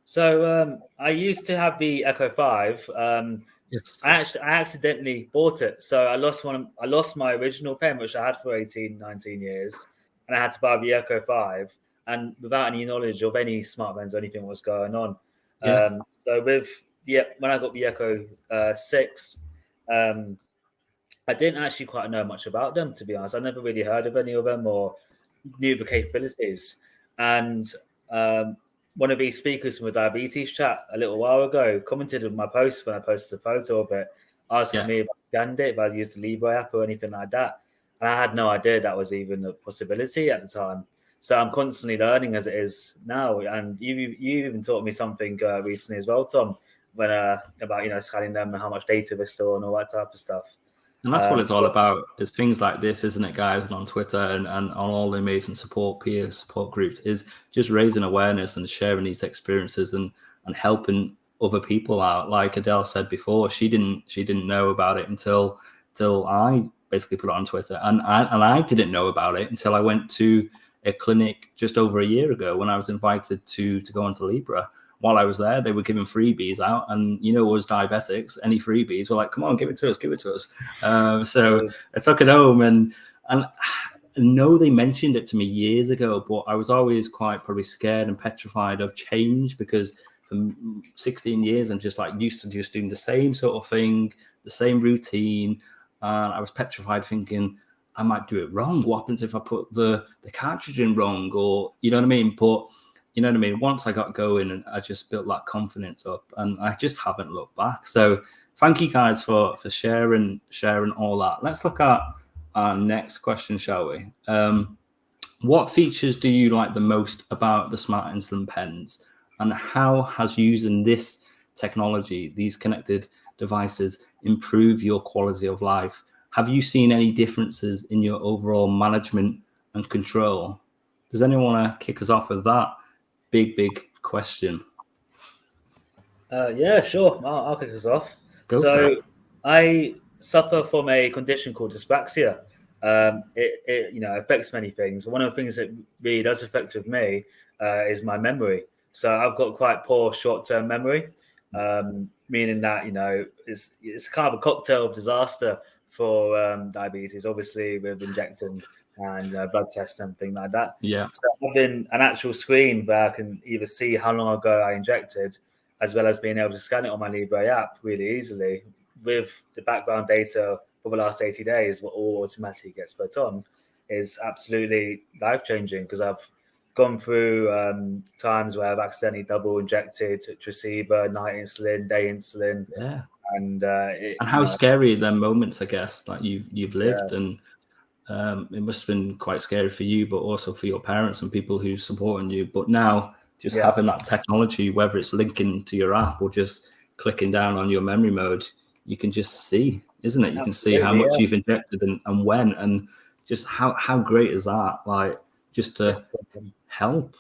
Speaker 8: So I used to have the Echo 5.
Speaker 1: Yes.
Speaker 8: I accidentally bought it. So I lost my original pen, which I had for 18, 19 years. And I had to buy the Echo 5. And without any knowledge of any smart pens or anything that was going on.
Speaker 1: Yeah.
Speaker 8: So when I got the Echo 6, I didn't actually quite know much about them, to be honest. I never really heard of any of them or knew the capabilities. And one of these speakers from the DiabetesChat a little while ago commented on my post when I posted a photo of it, asking me if I scanned it, if I'd used the Libre app or anything like that. And I had no idea that was even a possibility at the time. So I'm constantly learning as it is now. And you even taught me something recently as well, Tom, when about scanning them and how much data they're storing and all that type of stuff.
Speaker 1: And that's what it's all about. It's things like this, isn't it, guys? And on Twitter and on all the amazing peer support groups, is just raising awareness and sharing these experiences and helping other people out. Like Edelle said before, she didn't know about it until I basically put it on Twitter, and I didn't know about it until I went to a clinic just over a year ago when I was invited to go onto Libre. While I was there, they were giving freebies out, and us diabetics, any freebies were like, "Come on, give it to us." So I took it home, and I know they mentioned it to me years ago, but I was always quite probably scared and petrified of change because for 16 years I'm just like used to just doing the same sort of thing, the same routine, and I was petrified, thinking I might do it wrong. What happens if I put the cartridge in wrong, or you know what I mean? But you know what I mean? Once I got going and I just built that confidence up, and I just haven't looked back. So thank you guys for sharing all that. Let's look at our next question, shall we? What features do you like the most about the Smart Insulin Pens, and how has using this technology, these connected devices, improve your quality of life? Have you seen any differences in your overall management and control? Does anyone want to kick us off with that? Big question.
Speaker 8: Yeah, sure. I'll kick us off.
Speaker 1: Go for it.
Speaker 8: I suffer from a condition called dyspraxia. It affects many things. One of the things that really does affect with me is my memory. So I've got quite poor short-term memory, meaning that it's kind of a cocktail of disaster for diabetes. Obviously, with injecting and blood tests and things like that.
Speaker 1: Yeah.
Speaker 8: So having an actual screen where I can either see how long ago I injected, as well as being able to scan it on my Libre app really easily with the background data for the last 80 days, what all automatically gets put on, is absolutely life-changing, because I've gone through times where I've accidentally double injected Tresiba, night insulin, day insulin.
Speaker 1: Yeah.
Speaker 8: And
Speaker 1: how scary are them moments, I guess, that you've lived, and it must have been quite scary for you, but also for your parents and people who supporting you. But now, just having that technology, whether it's linking to your app or just clicking down on your memory mode, you can just see, isn't it? You can see how much you've injected and when, and just how great is that? Like, just to help.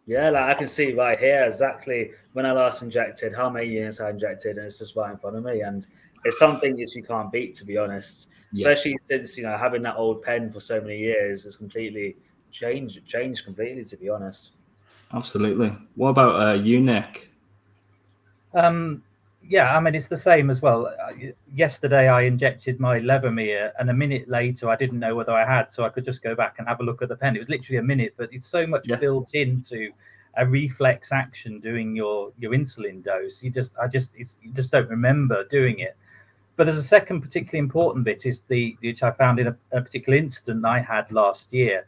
Speaker 8: Yeah, like I can see right here exactly when I last injected, how many units I injected, and it's just right in front of me. And it's something that you can't beat, to be honest. Especially since having that old pen for so many years has completely changed completely, to be honest.
Speaker 1: Absolutely. What about you, Nick?
Speaker 6: Yeah, I mean, it's the same as well. Yesterday, I injected my Levemir, and a minute later, I didn't know whether I had, so I could just go back and have a look at the pen. It was literally a minute, but it's so much built into a reflex action doing your insulin dose. You just don't remember doing it. But there's a second particularly important bit, is which I found in a particular incident I had last year,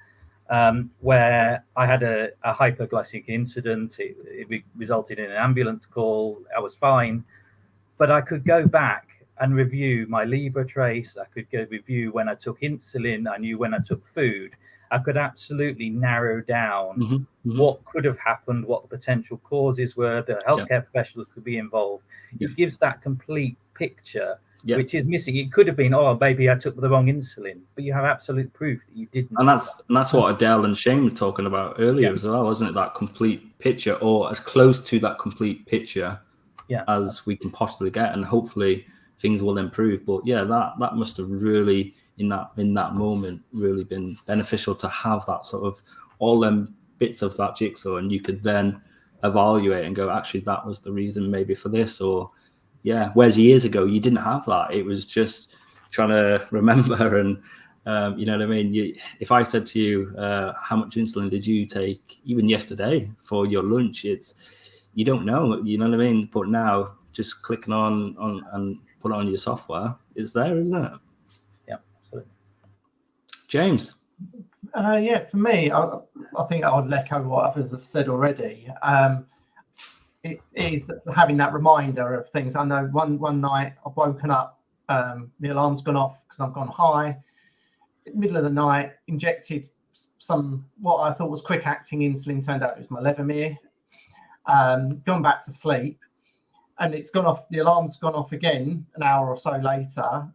Speaker 6: where I had a hypoglycemic incident. It resulted in an ambulance call. I was fine. But I could go back and review my Libre trace. I could go review when I took insulin. I knew when I took food. I could absolutely narrow down what could have happened, what the potential causes were, the healthcare professionals could be involved. It gives that complete picture, which is missing. It could have been, oh, maybe I took the wrong insulin, but you have absolute proof that you didn't.
Speaker 1: And that's what Edelle and Shane were talking about earlier as well, wasn't it? That complete picture, or as close to that complete picture as we can possibly get, and hopefully things will improve. But that must have really in that moment really been beneficial to have that sort of all them bits of that jigsaw, and you could then evaluate and go, actually that was the reason maybe for this, or whereas years ago you didn't have that. It was just trying to remember, and you know what I mean? If I said to you, how much insulin did you take even yesterday for your lunch, you don't know, you know what I mean? But now just clicking on and put on your software, it's there, isn't it?
Speaker 6: Yeah, absolutely.
Speaker 1: James?
Speaker 7: For me, I think I would echo what others have said already. It is having that reminder of things. I know one night I've woken up, the alarm's gone off because I've gone high. Middle of the night, injected some what I thought was quick acting insulin, turned out it was my Levemir. Gone back to sleep, and it's gone off. The alarm's gone off again an hour or so later.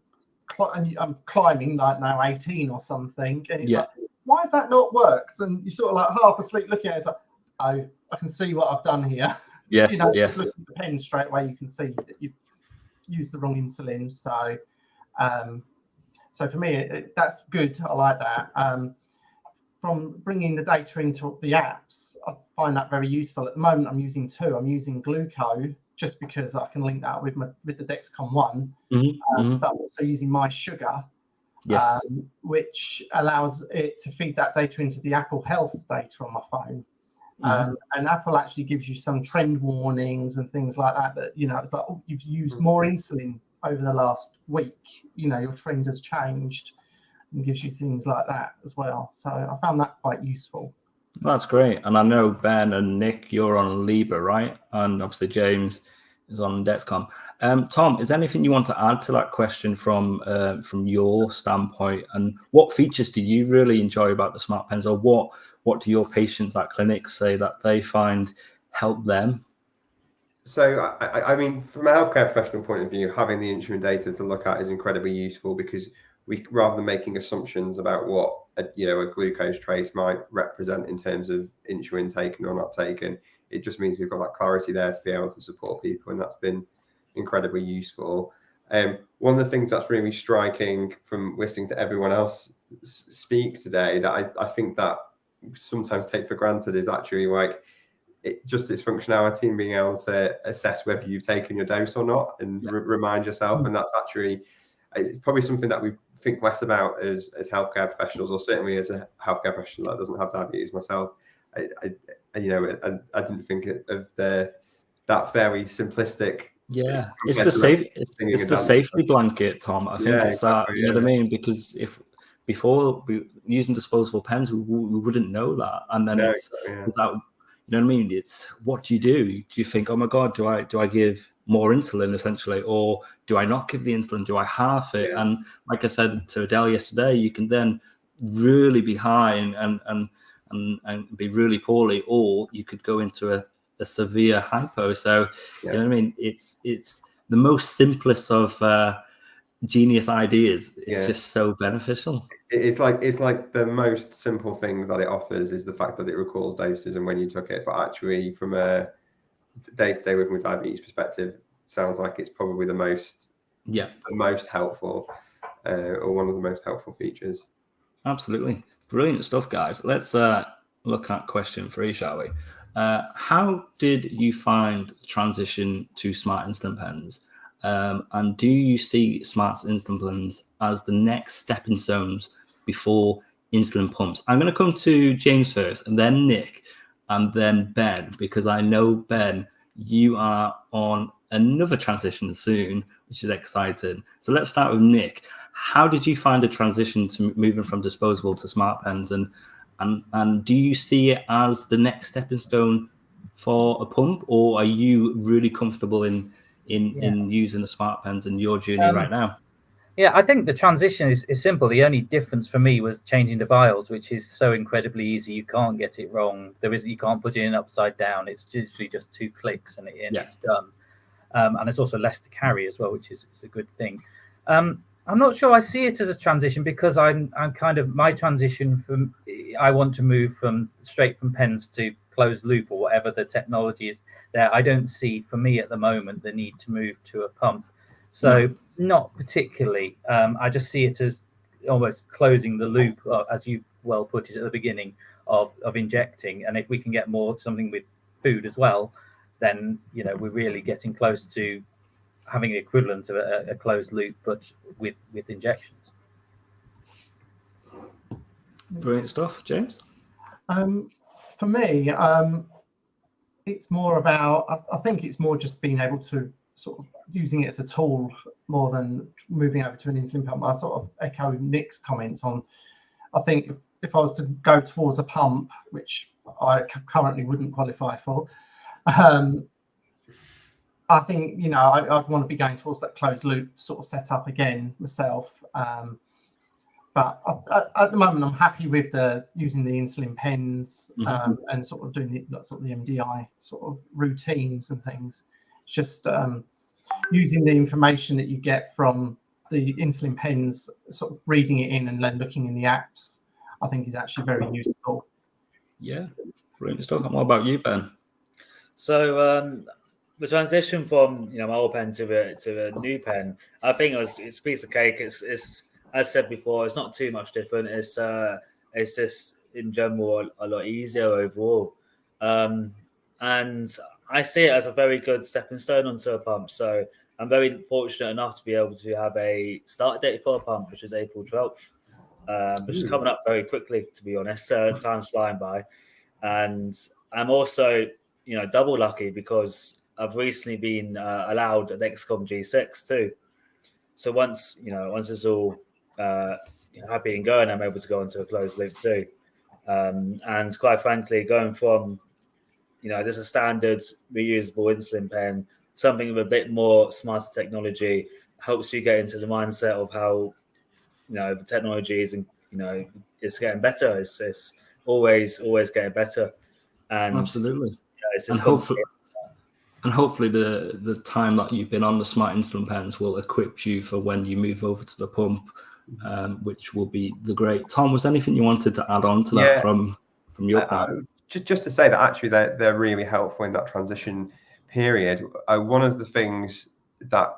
Speaker 7: And I'm climbing like now 18 or something, and it's like, why has that not worked? And you're sort of like half asleep looking at it, it's like, oh, I can see what I've done here.
Speaker 1: Yes,
Speaker 7: Looking at the pen straight away, you can see that you've used the wrong insulin. So, so for me, that's good. I like that. From bringing the data into the apps, I find that very useful. At the moment, I'm using two. I'm using Gluco just because I can link that with the Dexcom One, but I'm also using My Sugar, which allows it to feed that data into the Apple Health data on my phone. And Apple actually gives you some trend warnings and things like that. That it's like, oh, you've used more insulin over the last week. Your trend has changed. And gives you things like that as well. So I found that quite useful.
Speaker 1: That's great. And I know Ben and Nick, you're on Libre, right? And obviously James is on Dexcom. Tom, is there anything you want to add to that question from your standpoint? And what features do you really enjoy about the Smart Pens, or what do your patients at clinics say that they find help them?
Speaker 2: So, I mean, from a healthcare professional point of view, having the insulin data to look at is incredibly useful, because we, rather than making assumptions about what a glucose trace might represent in terms of insulin taken or not taken, it just means we've got that clarity there to be able to support people, and that's been incredibly useful. One of the things that's really striking from listening to everyone else speak today that I think that sometimes take for granted is actually like just its functionality and being able to assess whether you've taken your dose or not, and remind yourself. And that's actually, it's probably something that we think less about as healthcare professionals, or certainly as a healthcare professional that doesn't have diabetes myself. I didn't think of that very simplistic.
Speaker 1: Yeah, it's the safety blanket, Tom. I think it's exactly, that, you know what I mean? Because if before using disposable pens, we wouldn't know that, and then it's that, you know what I mean? It's what do you do? Do you think, oh my God, do I give more insulin essentially, or do I not give the insulin? Do I half it? Yeah. And like I said to Edelle yesterday, you can then really be high and be really poorly, or you could go into a severe hypo. So you know what I mean? It's the most simplest of genius ideas. It's just so beneficial.
Speaker 2: It's like the most simple things that it offers is the fact that it recalls doses and when you took it. But actually, from a day-to-day living with diabetes perspective, sounds like it's probably the most helpful, or one of the most helpful features.
Speaker 1: Absolutely, brilliant stuff, guys. Let's look at question 3, shall we? How did you find the transition to Smart Insulin Pens? And do you see Smart Insulin Pens as the next stepping stones before insulin pumps? I'm going to come to James first, and then Nick, and then Ben, because I know, Ben, you are on another transition soon, which is exciting. So let's start with Nick. How did you find the transition to moving from disposable to Smart Pens, and do you see it as the next stepping stone for a pump, or are you really comfortable in using the Smart Pens in your journey right now?
Speaker 6: Yeah, I think the transition is simple. The only difference for me was changing the vials, which is so incredibly easy. You can't get it wrong. You can't put it in upside down. It's literally just 2 clicks and it's done. And it's also less to carry as well, which is a good thing. I'm not sure I see it as a transition, because I'm kind of, my transition from, I want to move straight from pens to closed loop or whatever the technology is there. I don't see, for me at the moment, the need to move to a pump. So not particularly. I just see it as almost closing the loop, as you well put it at the beginning, of injecting. And if we can get something with food as well, then we're really getting close to having the equivalent of a closed loop, but with injections.
Speaker 1: Brilliant stuff, James.
Speaker 7: For me, it's more about, I think it's more just being able to sort of using it as a tool more than moving over to an insulin pump. I sort of echo Nick's comments on, I think if I was to go towards a pump, which I currently wouldn't qualify for, I think, I'd want to be going towards that closed loop sort of setup again myself. But at the moment, I'm happy with using the insulin pens and sort of doing the MDI sort of routines and things. It's just using the information that you get from the insulin pens, sort of reading it in and then looking in the apps, I think is actually very useful.
Speaker 1: Yeah, brilliant stuff. And what about you, Ben?
Speaker 8: So the transition from my old pen to a new pen, I think it's a piece of cake. It's as I said before, it's not too much different. It's just in general a lot easier overall, and I see it as a very good stepping stone onto a pump. So I'm very fortunate enough to be able to have a start date for a pump, which is April 12th, which is coming up very quickly, to be honest. Time's flying by, and I'm also double lucky because I've recently been allowed an Dexcom G6 too. So once it's all happy and going, I'm able to go into a closed loop too. And quite frankly, going from just a standard reusable insulin pen, something with a bit more smarter technology, helps you get into the mindset of how the technology is, and it's getting better. It's always getting better. And
Speaker 1: absolutely.
Speaker 8: It's just
Speaker 1: and hopefully the time that you've been on the Smart Insulin Pens will equip you for when you move over to the pump, which will be the great. Tom, was there anything you wanted to add on to that from your part?
Speaker 2: just to say that actually they're really helpful in that transition period. One of the things that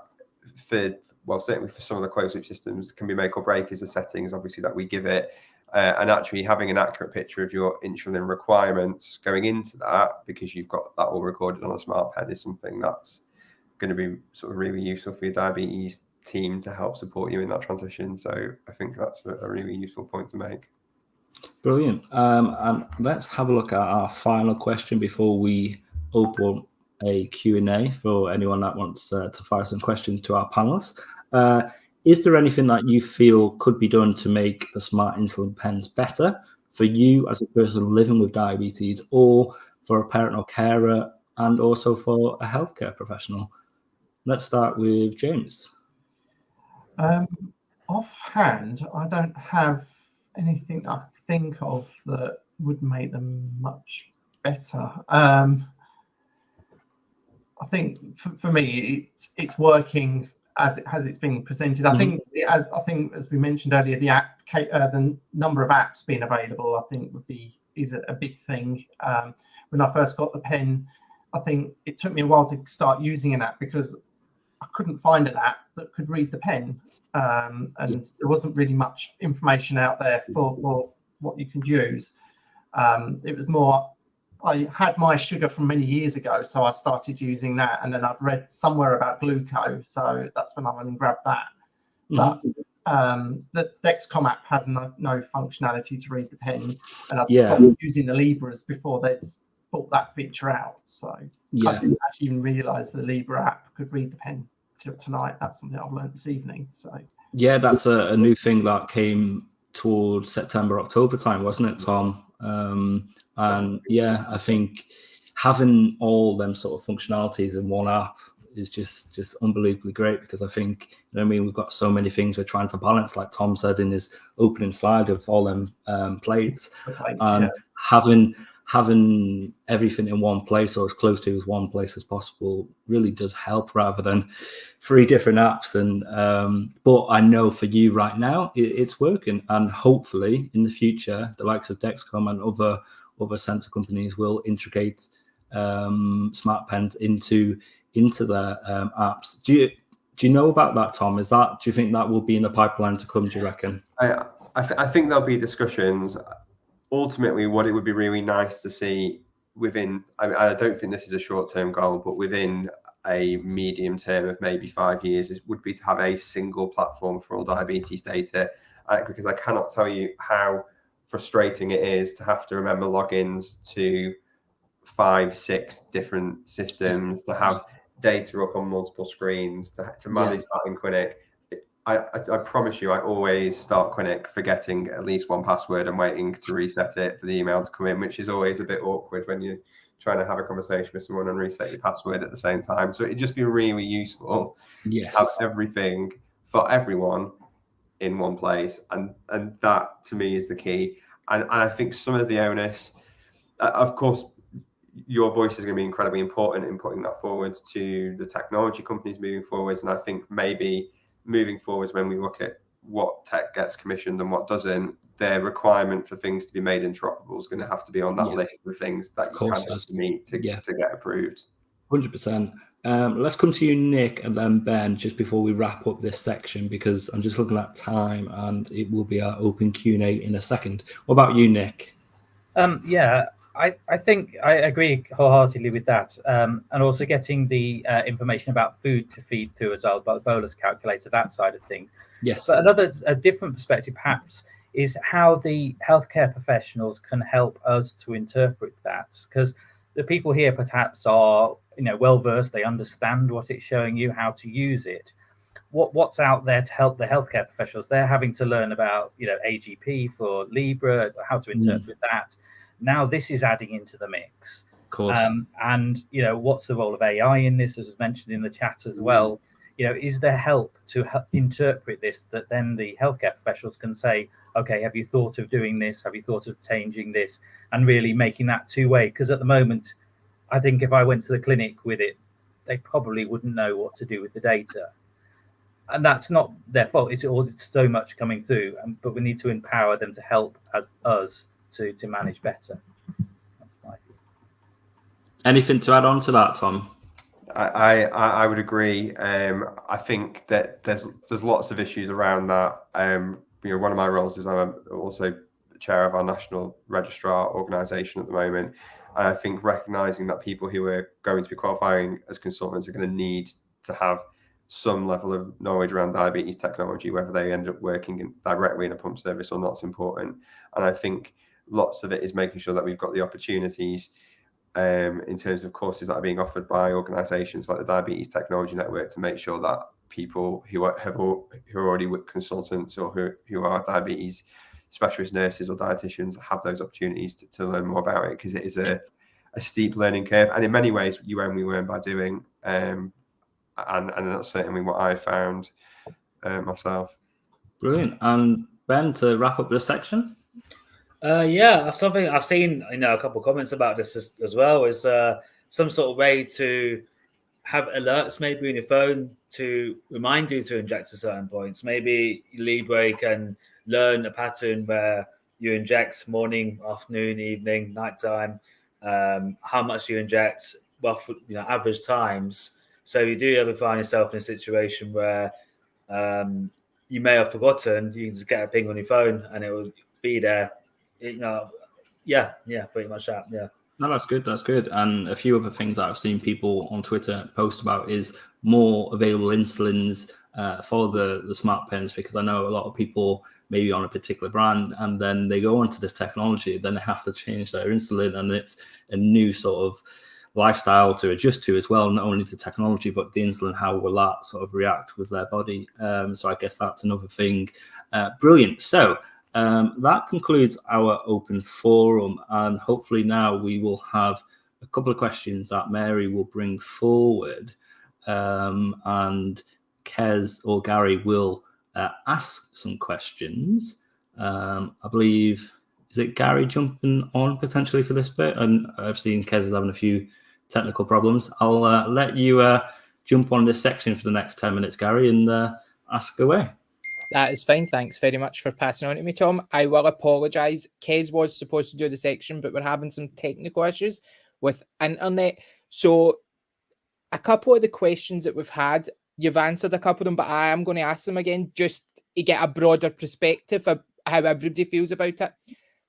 Speaker 2: certainly for some of the closed loop systems can be make or break is the settings, obviously, that we give it. And actually having an accurate picture of your insulin requirements going into that, because you've got that all recorded on a smart pen, is something that's going to be sort of really useful for your diabetes team to help support you in that transition. So I think that's a really useful point to make.
Speaker 1: Brilliant. And let's have a look at our final question before we open a Q&A for anyone that wants to fire some questions to our panelists. Is there anything that you feel could be done to make the smart insulin pens better for you as a person living with diabetes, or for a parent or carer, and also for a healthcare professional? Let's start with James.
Speaker 7: Offhand, I don't have anything I think of that would make them much better. I think for me, it's working as it's being presented. I think as we mentioned earlier, the number of apps being available, I think is a big thing. When I first got the pen, I think it took me a while to start using an app because I couldn't find an app that could read the pen, and there wasn't really much information out there for what you could use. It was more, I had my sugar from many years ago, so I started using that, and then I'd read somewhere about glucose, so that's when I went and grabbed that. But the Dexcom app has no functionality to read the pen, and I'd stopped using the Libras before they'd put that feature out. So I didn't actually even realise the Libra app could read the pen till tonight. That's something I've learned this evening. So
Speaker 1: yeah, that's a new thing that came towards September, October time, wasn't it, Tom? And yeah, I think having all them sort of functionalities in one app is just unbelievably great, because I think, you know what I mean, we've got so many things we're trying to balance, like Tom said in his opening slide, of all them plates, and having everything in one place, or as close to as one place as possible, really does help, rather than 3 different apps. And but I know for you right now it's working, and hopefully in the future the likes of Dexcom and other sensor companies will integrate smart pens into their apps. Do you know about that, Tom? Do you think that will be in the pipeline to come, do you reckon?
Speaker 2: I think there'll be discussions. Ultimately, what it would be really nice to see within, I don't think this is a short-term goal, but within a medium term of maybe 5 years, would be to have a single platform for all diabetes data, because I cannot tell you how frustrating it is to have to remember logins to 5-6 different systems, to have data up on multiple screens, to manage that in clinic. I promise you, I always start clinic forgetting at least one password and waiting to reset it for the email to come in, which is always a bit awkward when you're trying to have a conversation with someone and reset your password at the same time. So it'd just be really useful to have everything for everyone in one place, and that to me is the key. And I think some of the onus, of course, your voice is going to be incredibly important in putting that forwards to the technology companies moving forwards. And I think maybe moving forwards, when we look at what tech gets commissioned and what doesn't, their requirement for things to be made interoperable is going to have to be on that list of things that you kind of have to meet to get approved.
Speaker 1: 100%. Let's come to you, Nick, and then Ben, just before we wrap up this section, because I'm just looking at time and it will be our open Q&A in a second. What about you, Nick?
Speaker 6: I think I agree wholeheartedly with that, and also getting the information about food to feed through as well, about the bolus calculator, that side of things.
Speaker 1: Yes.
Speaker 6: But a different perspective perhaps is how the healthcare professionals can help us to interpret that, because the people here perhaps are well versed, they understand what it's showing you, how to use it. What's out there to help the healthcare professionals? They're having to learn about AGP for Libra, how to interpret that. Now this is adding into the mix.
Speaker 1: Of course.
Speaker 6: And what's the role of AI in this, as was mentioned in the chat as well? Is there help to interpret this, that then the healthcare professionals can say, okay, have you thought of doing this? Have you thought of changing this? And really making that two-way. Because at the moment, I think if I went to the clinic with it, they probably wouldn't know what to do with the data. And that's not their fault. It's all so much coming through, but we need to empower them to help us to manage better.
Speaker 1: Anything to add on to that, Tom?
Speaker 2: I would agree. I think that there's lots of issues around that. One of my roles is I'm also the chair of our national registrar organisation at the moment. And I think recognising that people who are going to be qualifying as consultants are going to need to have some level of knowledge around diabetes technology, whether they end up working directly in a pump service or not, is important. And I think lots of it is making sure that we've got the opportunities in terms of courses that are being offered by organisations like the Diabetes Technology Network to make sure that people who are already consultants or who are diabetes specialist nurses or dietitians have those opportunities to learn more about it, because it is a steep learning curve, and in many ways you only learn by doing, and that's certainly what I found myself.
Speaker 1: Brilliant. And Ben, to wrap up this section.
Speaker 8: Something I've seen, a couple of comments about this as well, is some sort of way to have alerts maybe on your phone to remind you to inject at certain points. Maybe Libre can learn a pattern where you inject morning, afternoon, evening, nighttime, how much you inject, average times. So if you do ever find yourself in a situation where you may have forgotten, you can just get a ping on your phone and it will be there. Pretty much that. Yeah.
Speaker 1: No, that's good. That's good. And a few other things that I've seen people on Twitter post about is more available insulins for the smart pens, because I know a lot of people maybe on a particular brand and then they go onto this technology, then they have to change their insulin, and it's a new sort of lifestyle to adjust to as well, not only the technology but the insulin, how will that sort of react with their body. So I guess that's another thing. Brilliant. So that concludes our open forum, and hopefully now we will have a couple of questions that Mary will bring forward, and Kez or Gary will ask some questions. I believe, is it Gary jumping on potentially for this bit? And I've seen Kez is having a few technical problems. I'll let you jump on this section for the next 10 minutes, Gary, and ask away.
Speaker 9: That is fine. Thanks very much for passing on to me, Tom. I will apologise. Kez was supposed to do the section, but we're having some technical issues with internet. So a couple of the questions that we've had, you've answered a couple of them, but I am going to ask them again just to get a broader perspective of how everybody feels about it.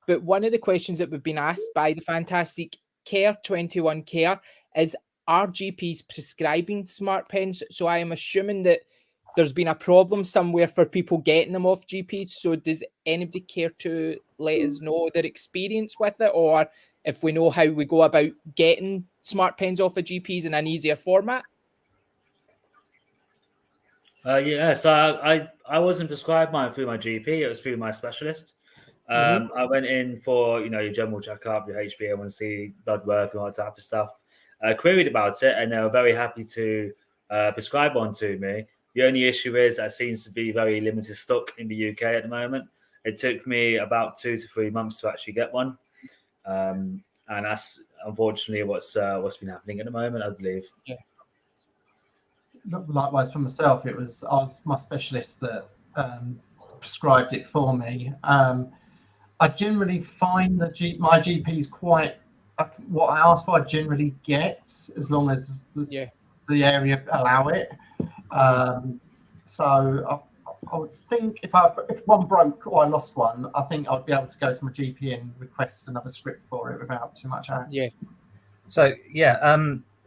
Speaker 9: But one of the questions that we've been asked by the fantastic Care21 Care is, are GPs prescribing smart pens? So I am assuming that there's been a problem somewhere for people getting them off GPs. So does anybody care to let us know their experience with it, or if we know how we go about getting smart pens off of GPs in an easier format?
Speaker 8: So I wasn't prescribed mine through my GP. It was through my specialist. I went in for, your general checkup, your HbA1c, blood work, and all that type of stuff. I queried about it, and they were very happy to prescribe one to me. The only issue is that seems to be very limited stock in the UK at the moment. It took me about 2 to 3 months to actually get one. And that's unfortunately what's been happening at the moment, I believe.
Speaker 7: Yeah. Likewise for myself, I was my specialist that prescribed it for me. I generally find that my GP is quite, what I ask for I generally get, as long as the area allow it. So I would think if one broke or I lost one, I think I'd be able to go to my GP and request another script for it without too much action.
Speaker 6: Yeah. So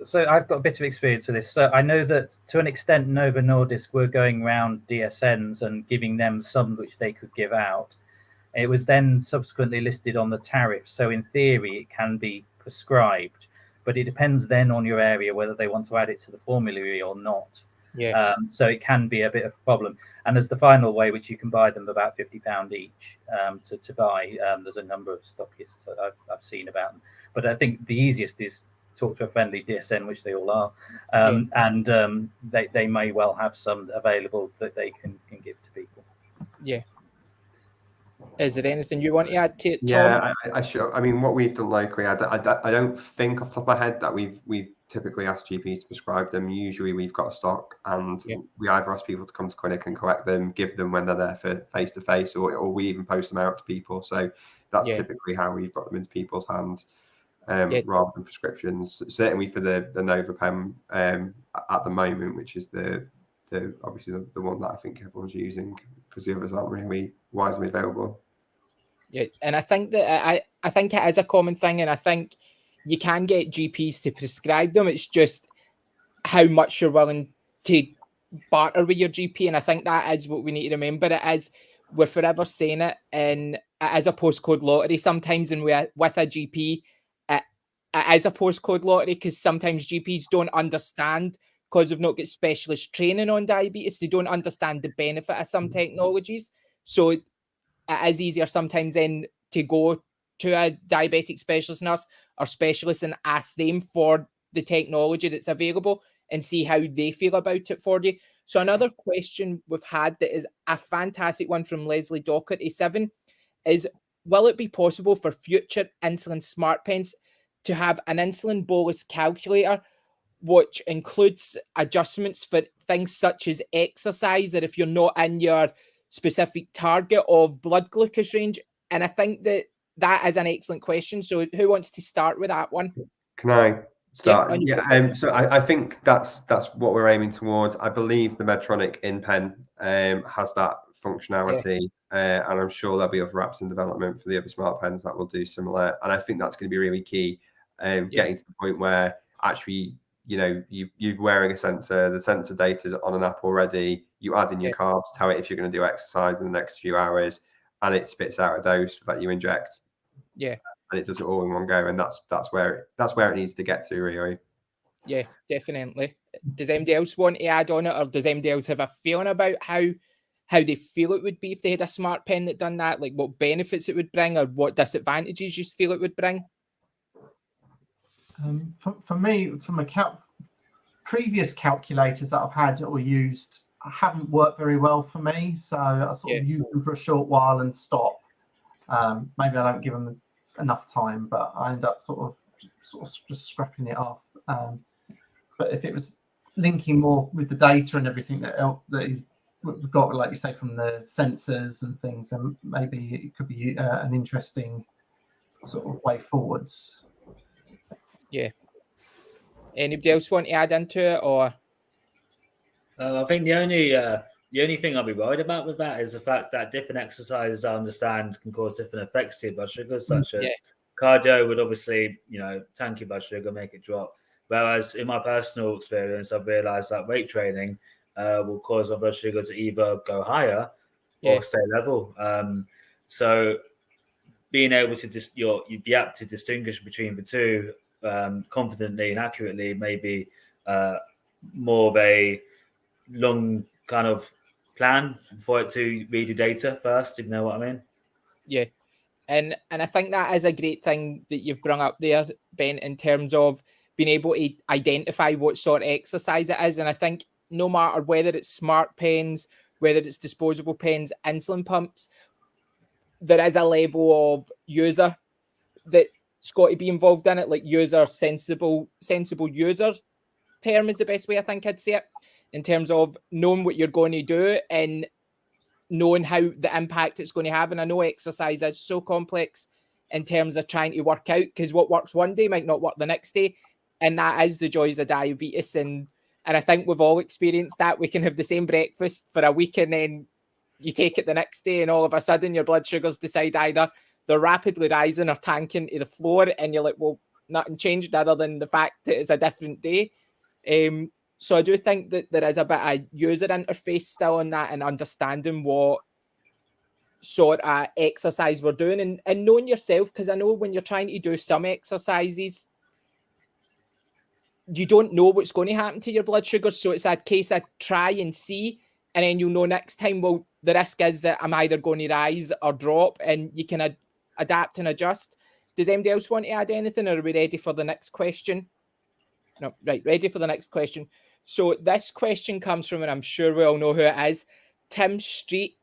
Speaker 6: so I've got a bit of experience with this. So I know that to an extent Novo Nordisk were going around DSNs and giving them some which they could give out. It was then subsequently listed on the tariff. So in theory, it can be prescribed, but it depends then on your area whether they want to add it to the formulary or not.
Speaker 9: Yeah.
Speaker 6: So it can be a bit of a problem. And as the final way, which you can buy them about £50 each to buy, there's a number of stockists that I've seen about them. But I think the easiest is talk to a friendly DSN, which they all are, and they may well have some available that they can give to people.
Speaker 9: Yeah. Is there anything you want to add to it, Tom?
Speaker 2: Yeah, I sure. I mean, what we've done locally, I don't think off the top of my head that we've typically asked GPs to prescribe them. Usually we've got a stock, and we either ask people to come to clinic and collect them, give them when they're there for face-to-face, or we even post them out to people. So that's typically how we've got them into people's hands. rather than prescriptions. Certainly for the Nova pen at the moment, which is the obviously the one that I think everyone's using, because the others aren't really widely available.
Speaker 9: Yeah, and I think that I think it is a common thing, and I think you can get GPs to prescribe them. It's just how much you're willing to barter with your GP, and I think that is what we need to remember. We're forever saying it, and it is a postcode lottery sometimes, and with a GP, it is a postcode lottery, because sometimes GPs don't understand, because they've not got specialist training on diabetes. They don't understand the benefit of some technologies, so it is easier sometimes then to go to a diabetic specialist nurse or specialist and ask them for the technology that's available and see how they feel about it for you. So another question we've had that is a fantastic one from Leslie Doherty7 is, will it be possible for future insulin smart pens to have an insulin bolus calculator, which includes adjustments for things such as exercise, that if you're not in your specific target of blood glucose range? And I think that is an excellent question. So who wants to start with that one?
Speaker 2: Can I start?
Speaker 9: Yeah.
Speaker 2: So I think that's what we're aiming towards. I believe the Medtronic InPen has that functionality, and I'm sure there'll be other apps in development for the other smart pens that will do similar. And I think that's going to be really key, getting to the point where actually, you know, you're wearing a sensor, the sensor data is on an app already, you add in your carbs, tell it if you're going to do exercise in the next few hours, and it spits out a dose that you inject.
Speaker 9: Yeah.
Speaker 2: And it does it all in one go, and that's where it needs to get to, really.
Speaker 9: Yeah, definitely. Does anybody else want to add on it, or does anybody else have a feeling about how they feel it would be if they had a smart pen that done that? Like what benefits it would bring, or what disadvantages you feel it would bring?
Speaker 7: For me, from previous calculators that I've had or used, haven't worked very well for me. So I sort of use them for a short while and stop. Maybe I don't give them enough time, but I end up sort of just scrapping it off. But if it was linking more with the data and everything that we've got, like you say, from the sensors and things, then maybe it could be an interesting sort of way forwards.
Speaker 9: Yeah. Anybody else want to add into it, or?
Speaker 8: I think the only thing I'll be worried about with that is the fact that different exercises, I understand, can cause different effects to your blood sugar, such as cardio would obviously, tank your blood sugar, make it drop. Whereas in my personal experience, I've realized that weight training will cause my blood sugar to either go higher or stay level. So being able to you'd be apt to distinguish between the two confidently and accurately, maybe more of a long kind of plan for it to read your data first, if you know what I mean.
Speaker 9: Yeah. And I think that is a great thing that you've brought up there, Ben, in terms of being able to identify what sort of exercise it is. And I think no matter whether it's smart pens, whether it's disposable pens, insulin pumps, there is a level of user that's got to be involved in it, like sensible user term is the best way I think I'd say it, in terms of knowing what you're going to do and knowing how the impact it's going to have. And I know exercise is so complex in terms of trying to work out, because what works one day might not work the next day. And that is the joys of diabetes. And I think we've all experienced that. We can have the same breakfast for a week and then you take it the next day and all of a sudden your blood sugars decide either they're rapidly rising or tanking to the floor. And you're like, well, nothing changed other than the fact that it's a different day. So I do think that there is a bit of user interface still on that and understanding what sort of exercise we're doing and knowing yourself, because I know when you're trying to do some exercises, you don't know what's going to happen to your blood sugar. So it's a case of try and see, and then you'll know next time, well, the risk is that I'm either going to rise or drop, and you can adapt and adjust. Does anybody else want to add anything, or are we ready for the next question? No, right, ready for the next question. So this question comes from, and I'm sure we all know who it is, Tim Street.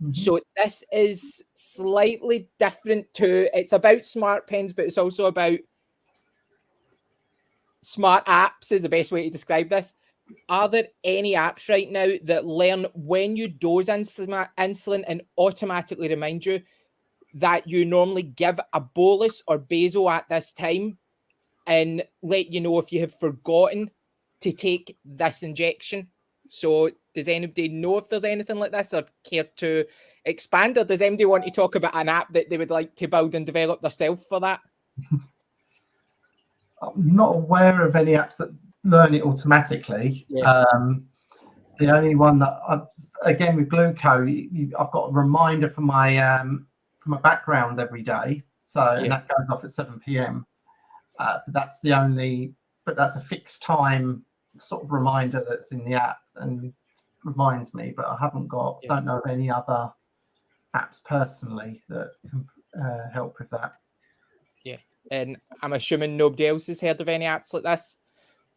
Speaker 9: Mm-hmm. So this is slightly different too. It's about smart pens, but it's also about smart apps is the best way to describe this. Are there any apps right now that learn when you dose insulin and automatically remind you that you normally give a bolus or basal at this time and let you know if you have forgotten to take this injection. So does anybody know if there's anything like this or care to expand, or does anybody want to talk about an app that they would like to build and develop themselves for that?
Speaker 7: I'm not aware of any apps that learn it automatically.
Speaker 9: Yeah.
Speaker 7: The only one that, again with Gluco, I've got a reminder for my background every day. So and that goes off at 7 p.m. But that's the only, but that's a fixed time sort of reminder that's in the app and reminds me. But I haven't got, don't know of any other apps personally that can help with that.
Speaker 9: Yeah, and I'm assuming nobody else has heard of any apps like this.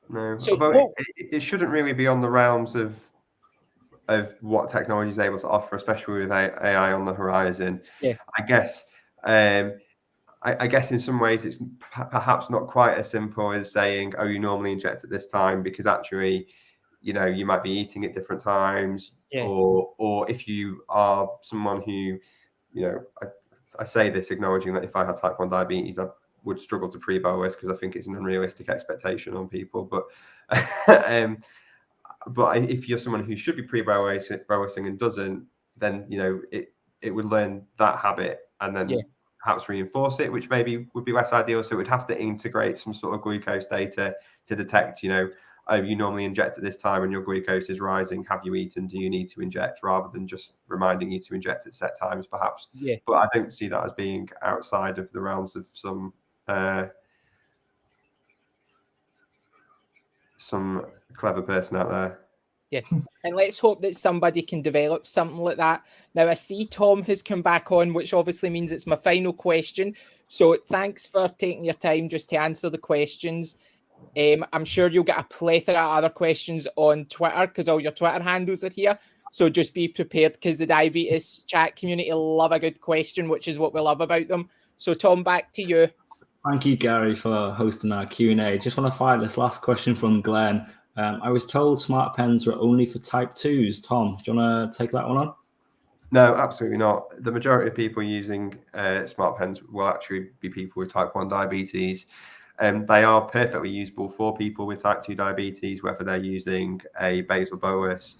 Speaker 2: No,
Speaker 9: So,
Speaker 2: although it shouldn't really be on the realms of what technology is able to offer, especially with AI on the horizon.
Speaker 9: Yeah,
Speaker 2: I guess. I guess in some ways it's perhaps not quite as simple as saying, "Oh, you normally inject at this time," because actually, you know, you might be eating at different times, or if you are someone who, you know, I say this acknowledging that if I had type 1 diabetes, I would struggle to pre-bolus because I think it's an unrealistic expectation on people. But but if you're someone who should be pre-bolusing and doesn't, then you know it would learn that habit and then perhaps reinforce it, which maybe would be less ideal. So it would have to integrate some sort of glucose data to detect, you know, oh, you normally inject at this time and your glucose is rising. Have you eaten? Do you need to inject? Rather than just reminding you to inject at set times, perhaps.
Speaker 9: Yeah.
Speaker 2: But I don't see that as being outside of the realms of some clever person out there.
Speaker 9: Yeah, and let's hope that somebody can develop something like that. Now, I see Tom has come back on, which obviously means it's my final question. So thanks for taking your time just to answer the questions. I'm sure you'll get a plethora of other questions on Twitter because all your Twitter handles are here. So just be prepared because the diabetes chat community love a good question, which is what we love about them. So Tom, back to you.
Speaker 1: Thank you, Gary, for hosting our Q&A. Just want to fire this last question from Glenn. I was told smart pens were only for type 2s. Tom, do you want to take that one on?
Speaker 2: No, absolutely not. The majority of people using smart pens will actually be people with type 1 diabetes. They are perfectly usable for people with type 2 diabetes, whether they're using a basal bolus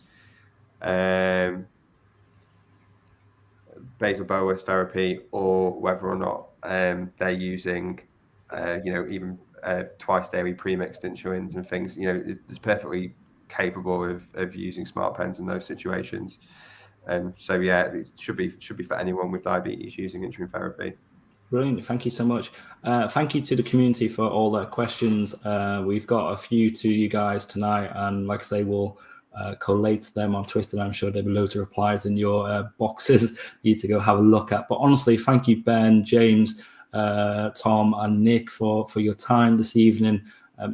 Speaker 2: therapy, or whether or not they're using, you know, even twice daily pre-mixed insulins and things. You know, it's perfectly capable of using smart pens in those situations. So yeah, it should be for anyone with diabetes using insulin therapy.
Speaker 1: Brilliant. Thank you so much. Thank you to the community for all their questions. We've got a few to you guys tonight, and like I say, we'll collate them on Twitter. And I'm sure there'll be loads of replies in your boxes for you to go have a look at. But honestly, thank you, Ben, James, Tom, and Nick for your time this evening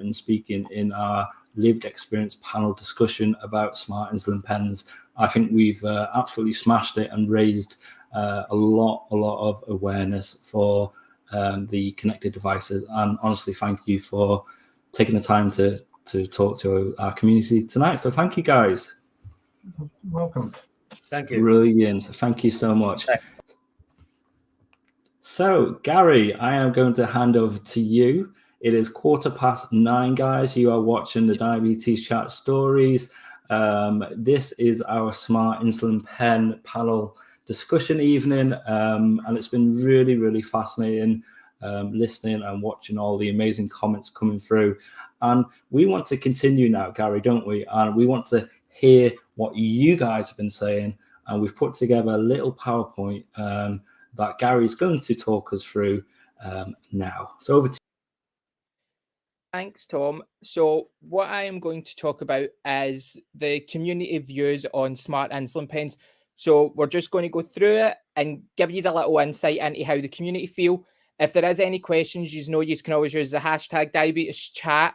Speaker 1: in speaking in our lived experience panel discussion about smart insulin pens. I think we've absolutely smashed it and raised a lot of awareness for the connected devices. And honestly, thank you for taking the time to talk to our community tonight. So thank you, guys.
Speaker 7: Welcome.
Speaker 8: Thank you.
Speaker 1: Brilliant. Thank you so much.
Speaker 8: Thanks.
Speaker 1: So, Gary, I am going to hand over to you. It is 9:15, guys. You are watching the Diabetes Chat Stories. This is our Smart Insulin Pen panel discussion evening, and it's been really fascinating listening and watching all the amazing comments coming through. And we want to continue now, Gary, don't we? And we want to hear what you guys have been saying, and we've put together a little PowerPoint that Gary's going to talk us through now. So over to you.
Speaker 9: Thanks, Tom. So what I am going to talk about is the community views on smart insulin pens. So we're just going to go through it and give you a little insight into how the community feel. If there is any questions, you know you can always use the hashtag DiabetesChat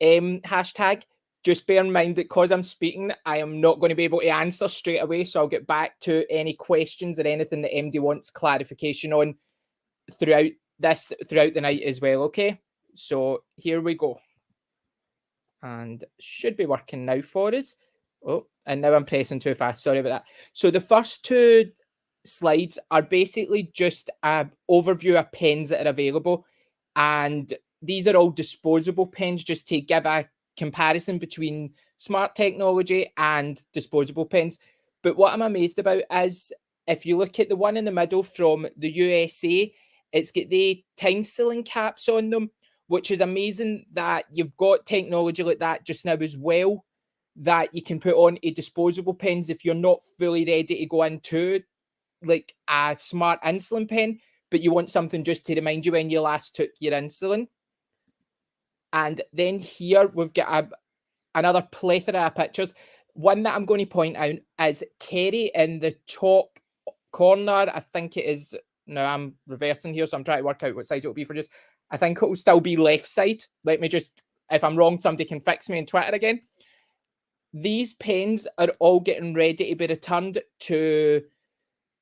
Speaker 9: hashtag. Just bear in mind that because I'm speaking, I am not going to be able to answer straight away. So I'll get back to any questions or anything that MD wants clarification on throughout the night as well. Okay, so here we go. And should be working now for us. Oh, and now I'm pressing too fast. Sorry about that. So the first two slides are basically just an overview of pens that are available. And these are all disposable pens, just to give a comparison between smart technology and disposable pens. But what I'm amazed about is, if you look at the one in the middle from the USA, it's got the time sealing caps on them, which is amazing that you've got technology like that just now as well, that you can put on a disposable pens if you're not fully ready to go into like a smart insulin pen, but you want something just to remind you when you last took your insulin. And then here we've got another plethora of pictures. One that I'm going to point out is Kerry in the top corner. I think it is, now I'm reversing here, so I'm trying to work out what side it will be for just, I think it will still be left side. Let me just, if I'm wrong, somebody can fix me on Twitter again. These pens are all getting ready to be returned to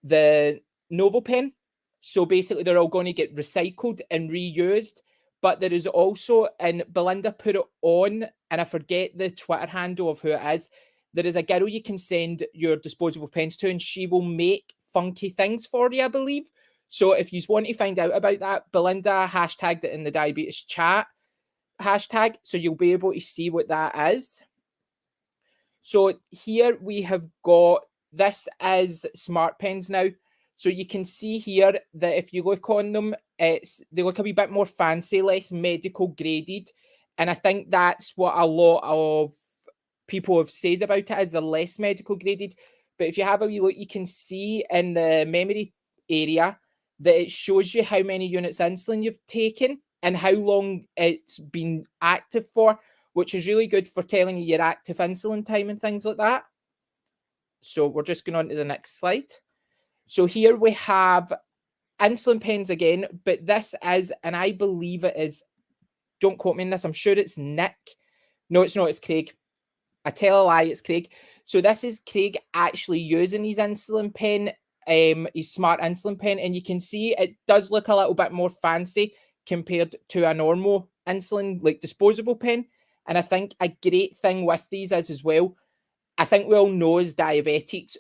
Speaker 9: the Novo pen. So basically they're all going to get recycled and reused. But there is also, and Belinda put it on, and I forget the Twitter handle of who it is, there is a girl you can send your disposable pens to, and she will make funky things for you, I believe. So if you want to find out about that, Belinda hashtagged it in the diabetes chat hashtag, so you'll be able to see what that is. So here we have got, this is smart pens now. So you can see here that if you look on them, they look a wee bit more fancy, less medical graded. And I think that's what a lot of people have said about it, is they're less medical graded. But if you have a wee look, you can see in the memory area that it shows you how many units insulin you've taken and how long it's been active for, which is really good for telling you your active insulin time and things like that. So we're just going on to the next slide. So here we have insulin pens again, but this is, and I believe it is, don't quote me on this, I'm sure it's Nick. No, it's not, it's Craig. I tell a lie, it's Craig. So this is Craig actually using his insulin pen, his smart insulin pen, and you can see it does look a little bit more fancy compared to a normal insulin, like disposable pen. And I think a great thing with these is as well, I think we all know as diabetics,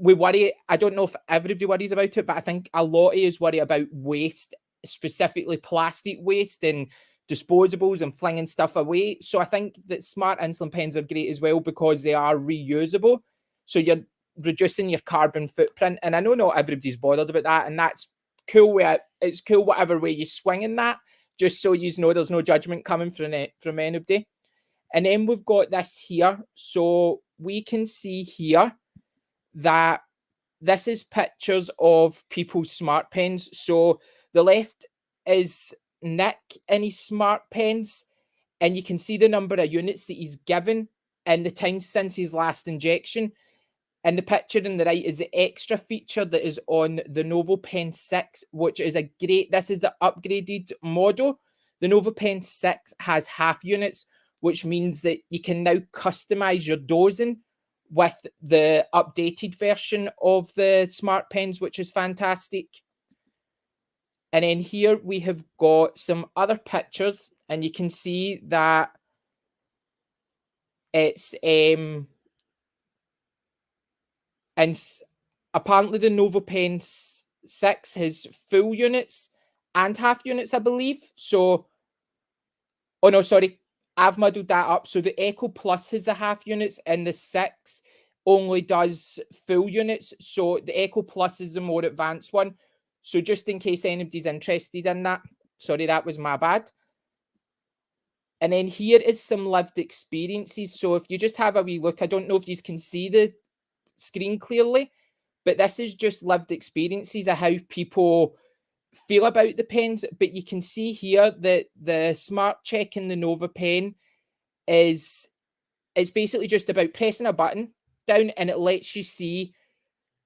Speaker 9: we worry, I don't know if everybody worries about it, but I think a lot of us worry about waste, specifically plastic waste and disposables and flinging stuff away. So I think that smart insulin pens are great as well because they are reusable. So you're reducing your carbon footprint. And I know not everybody's bothered about that, and that's cool. It's cool whatever way you swing in that, just so you know there's no judgment coming from anybody. And then we've got this here. So we can see here that this is pictures of people's smart pens. So the left is Nick in his smart pens, and you can see the number of units that he's given and the time since his last injection. And the picture on the right is the extra feature that is on the Novo Pen 6, which is a great, this is the upgraded model. The Novo Pen 6 has half units, which means that you can now customize your dosing with the updated version of the smart pens, which is fantastic. And then here we have got some other pictures, and you can see that it's and apparently the Novo Pen 6 has full units and half units, I believe. So, oh no, sorry, I've muddled that up. So the Echo Plus has the half units, and the 6 only does full units. So the Echo Plus is the more advanced one. So just in case anybody's interested in that, sorry, that was my bad. And then here is some lived experiences. So if you just have a wee look, I don't know if you can see the screen clearly, but this is just lived experiences of how people feel about the pens. But you can see here that the Smart Check in the Novo Pen is, it's basically just about pressing a button down, and it lets you see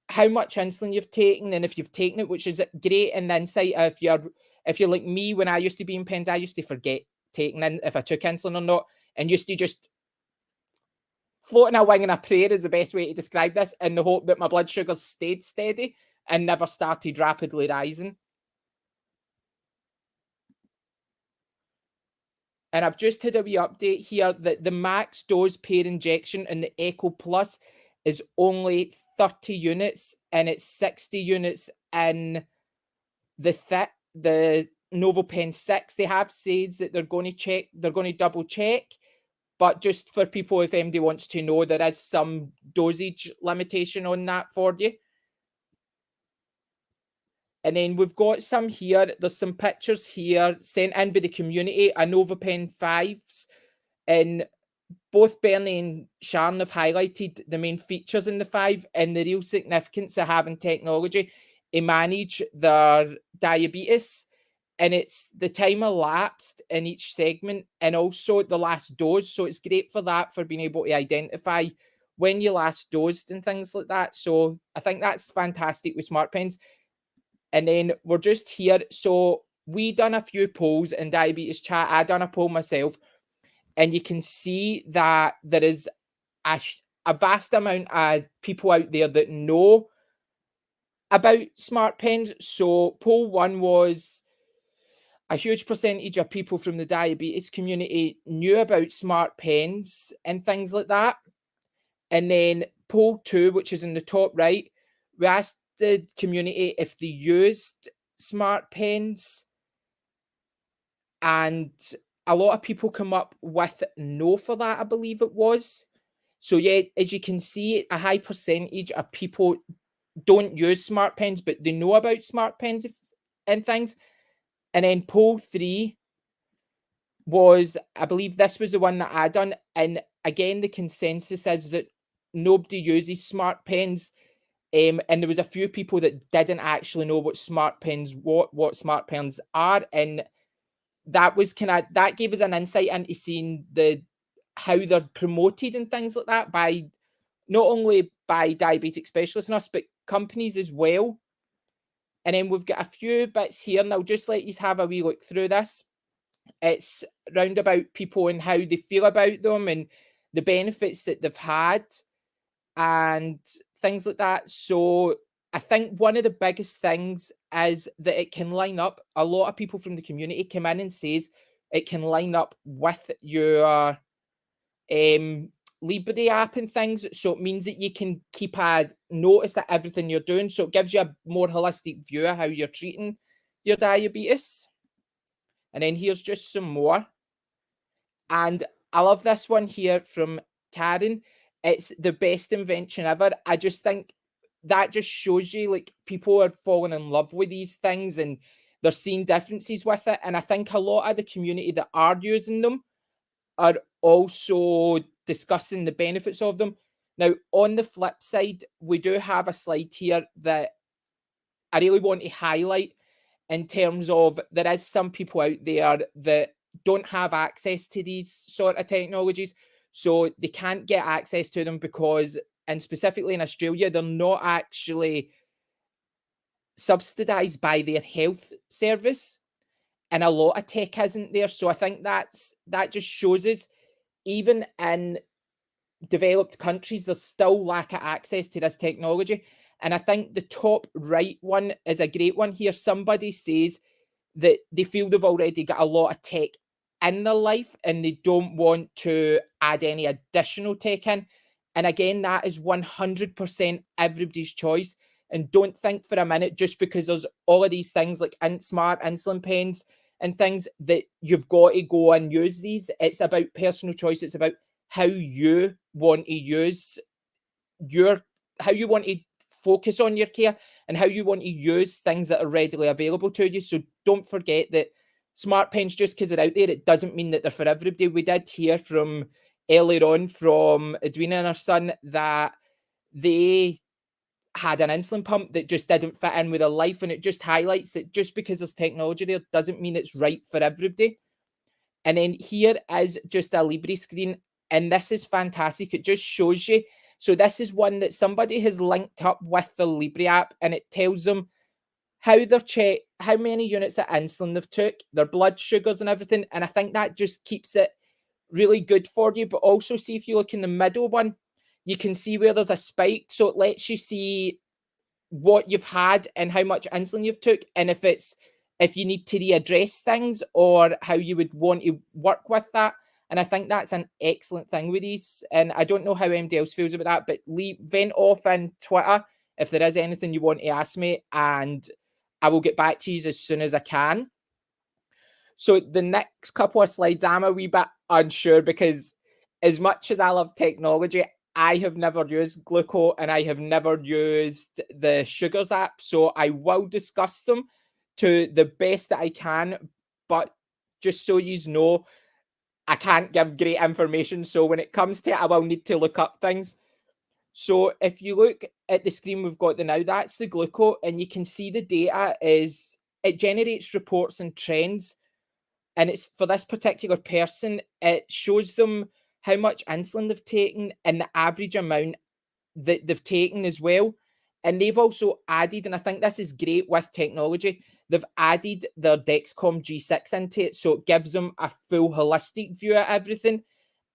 Speaker 9: how much insulin you've taken and if you've taken it, which is great. And the insight, if you're like me, when I used to be in pens, I used to forget taking in if I took insulin or not, and used to just floating a wing in a prayer is the best way to describe this, in the hope that my blood sugars stayed steady and never started rapidly rising. And I've just had a wee update here that the max dose per injection in the Echo Plus is only 30 units, and it's 60 units in the NovoPen 6. They have said that they're going to double check, but just for people, if anybody wants to know, there is some dosage limitation on that for you. And then we've got some here. There's some pictures here sent in by the community, a NovoPen 5s. And both Bernie and Sharon have highlighted the main features in the 5 and the real significance of having technology to manage their diabetes. And it's the time elapsed in each segment and also the last dose. So it's great for that, for being able to identify when you last dosed and things like that. So I think that's fantastic with Smart Pens. And then we're just here. So we done a few polls in DiabetesChat. I done a poll myself. And you can see that there is a vast amount of people out there that know about Smart Pens. So poll 1 was a huge percentage of people from the diabetes community knew about Smart Pens and things like that. And then poll 2, which is in the top right, we asked the community if they used Smart Pens, and a lot of people come up with no for that, I believe it was. So yeah, as you can see, a high percentage of people don't use Smart Pens, but they know about Smart Pens and things. And then poll 3 was, I believe this was the one that I done. And again, the consensus is that nobody uses Smart Pens. And there was a few people that didn't actually know what Smart Pens are. And that was that gave us an insight into seeing how they're promoted and things like that by not only by diabetic specialists and us, but companies as well. And then we've got a few bits here, and I'll just let you have a wee look through this. It's round about people and how they feel about them and the benefits that they've had and things like that. So I think one of the biggest things is that it can line up. A lot of people from the community come in and says it can line up with your Libre app and things. So it means that you can keep a notice of everything you're doing. So it gives you a more holistic view of how you're treating your diabetes. And then here's just some more. And I love this one here from Karen. It's the best invention ever. I just think that just shows you, like, people are falling in love with these things and they're seeing differences with it. And I think a lot of the community that are using them are also discussing the benefits of them. Now, on the flip side, we do have a slide here that I really want to highlight in terms of there is some people out there that don't have access to these sort of technologies. So they can't get access to them because, and specifically in Australia, they're not actually subsidised by their health service. And a lot of tech isn't there. So I think that just shows us, even in developed countries, there's still lack of access to this technology. And I think the top right one is a great one here. Somebody says that they feel they've already got a lot of tech in their life and they don't want to add any additional tech in. And again, that is 100% everybody's choice. And don't think for a minute, just because there's all of these things like smart insulin pens and things, that you've got to go and use these. It's about personal choice. It's about how you want to use how you want to focus on your care and how you want to use things that are readily available to you. So don't forget that Smart Pens, just because they're out there, it doesn't mean that they're for everybody. We did hear from earlier on from Edwina and her son that they had an insulin pump that just didn't fit in with their life, and it just highlights that just because there's technology there doesn't mean it's right for everybody. And then here is just a Libre screen, and this is fantastic. It just shows you. So this is one that somebody has linked up with the Libre app, and it tells them how they're checked, how many units of insulin they've took, their blood sugars and everything. And I think that just keeps it really good for you. But also, see, if you look in the middle one, you can see where there's a spike. So it lets you see what you've had and how much insulin you've took, and if you need to readdress things or how you would want to work with that. And I think that's an excellent thing with these. And I don't know how anybody else feels about that, but vent off in Twitter if there is anything you want to ask me, and I will get back to you as soon as I can. So the next couple of slides, I'm a wee bit unsure because as much as I love technology, I have never used Gluco and I have never used the Sugars app. So I will discuss them to the best that I can. But just so you know, I can't give great information. So when it comes to it, I will need to look up things. So if you look at the screen we've got now, that's the Gluco, and you can see the data is, it generates reports and trends. And it's for this particular person, it shows them how much insulin they've taken and the average amount that they've taken as well. And they've also added, and I think this is great with technology, they've added their Dexcom G6 into it. So it gives them a full holistic view of everything.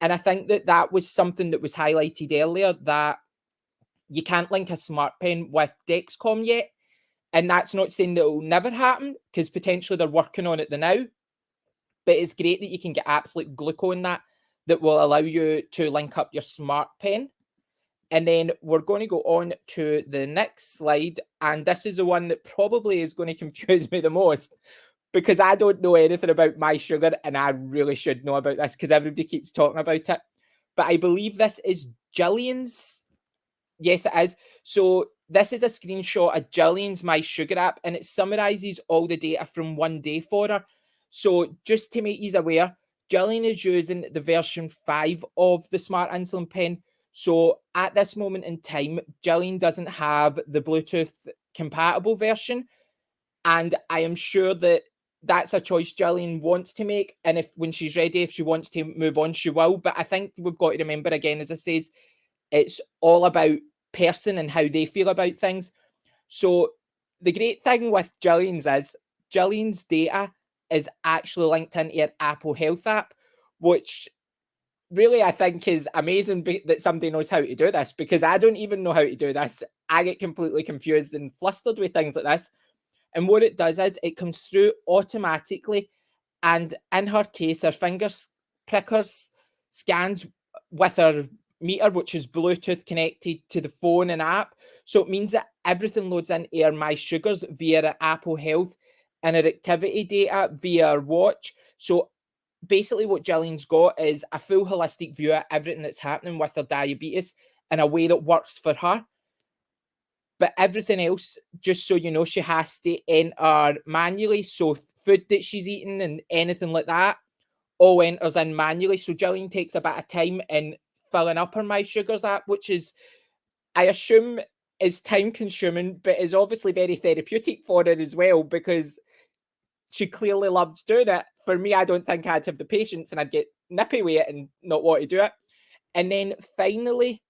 Speaker 9: And I think that that was something that was highlighted earlier, that you can't link a smart pen with Dexcom yet. And that's not saying that it will never happen, because potentially they're working on it now. But it's great that you can get apps like Gluco in that will allow you to link up your smart pen. And then we're going to go on to the next slide. And this is the one that probably is going to confuse me the most, because I don't know anything about my sugar, and I really should know about this because everybody keeps talking about it. But I believe this is Jillian's. Yes, it is. So this is a screenshot of Jillian's My Sugar app, and it summarizes all the data from one day for her. So just to make you aware, Jillian is using the version 5 of the Smart Insulin Pen. So at this moment in time, Jillian doesn't have the Bluetooth compatible version. And I am sure that that's a choice Jillian wants to make. And if when she's ready, if she wants to move on, she will. But I think we've got to remember, again, as I says, it's all about person and how they feel about things. So the great thing with Jillian's is Jillian's data is actually linked into your Apple Health app, which really I think is amazing that somebody knows how to do this, because I don't even know how to do this. I get completely confused and flustered with things like this. And what it does is it comes through automatically. And in her case, her finger prickers scans with her meter, which is Bluetooth connected to the phone and app. So it means that everything loads into her My Sugars via her Apple Health and her activity data via her watch. So basically what Jillian's got is a full holistic view of everything that's happening with her diabetes in a way that works for her. But everything else, just so you know, she has to enter manually. So food that she's eating and anything like that all enters in manually. So Jillian takes a bit of time in filling up her My Sugars app, which is, I assume, is time consuming, but is obviously very therapeutic for her as well, because she clearly loves doing it. For me, I don't think I'd have the patience, and I'd get nippy with it and not want to do it. And then finally,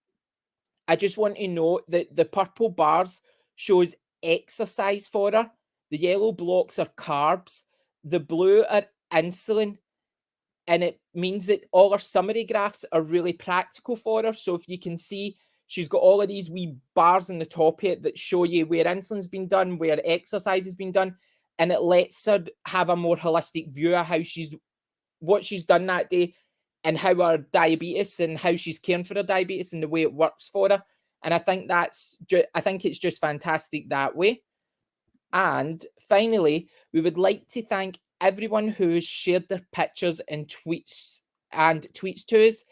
Speaker 9: I just want to note that the purple bars shows exercise for her. The yellow blocks are carbs. The blue are insulin. And it means that all her summary graphs are really practical for her. So if you can see, she's got all of these wee bars in the top here that show you where insulin's been done, where exercise has been done. And it lets her have a more holistic view of what she's done that day, and how her diabetes and how she's caring for her diabetes and the way it works for her. And I think it's just fantastic that way. And finally, we would like to thank everyone who has shared their pictures and tweets to us.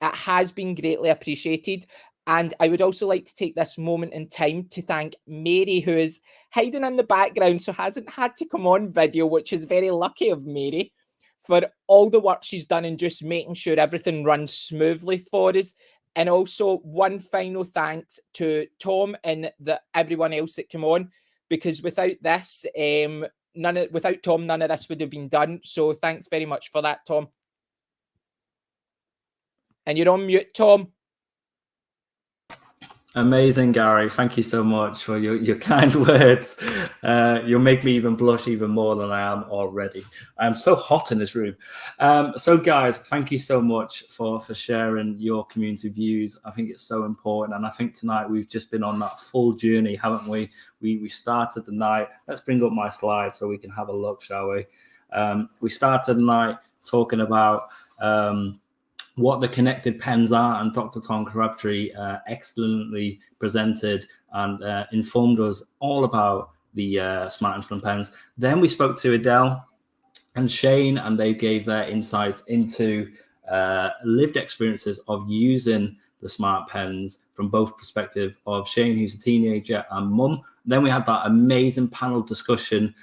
Speaker 9: It has been greatly appreciated. And I would also like to take this moment in time to thank Mary, who is hiding in the background, so hasn't had to come on video, which is very lucky of Mary, for all the work she's done in just making sure everything runs smoothly for us. And also one final thanks to Tom and everyone else that came on, because without this, without Tom, none of this would have been done. So thanks very much for that, Tom. And you're on mute, Tom.
Speaker 1: Amazing, Gary. Thank you so much for your kind words. You'll make me even blush even more than I am already. I'm so hot in this room. So guys, thank you so much for sharing your community views. I think it's so important. And I think tonight we've just been on that full journey, haven't we? We started the night. Let's bring up my slide so we can have a look, shall we? We started the night talking about what the connected pens are, and Dr. Tom Crabtree excellently presented and informed us all about the Smart Insulin Pens. Then we spoke to Edelle and Shane, and they gave their insights into lived experiences of using the Smart Pens from both perspective of Shane, who's a teenager, and mum. Then we had that amazing panel discussion,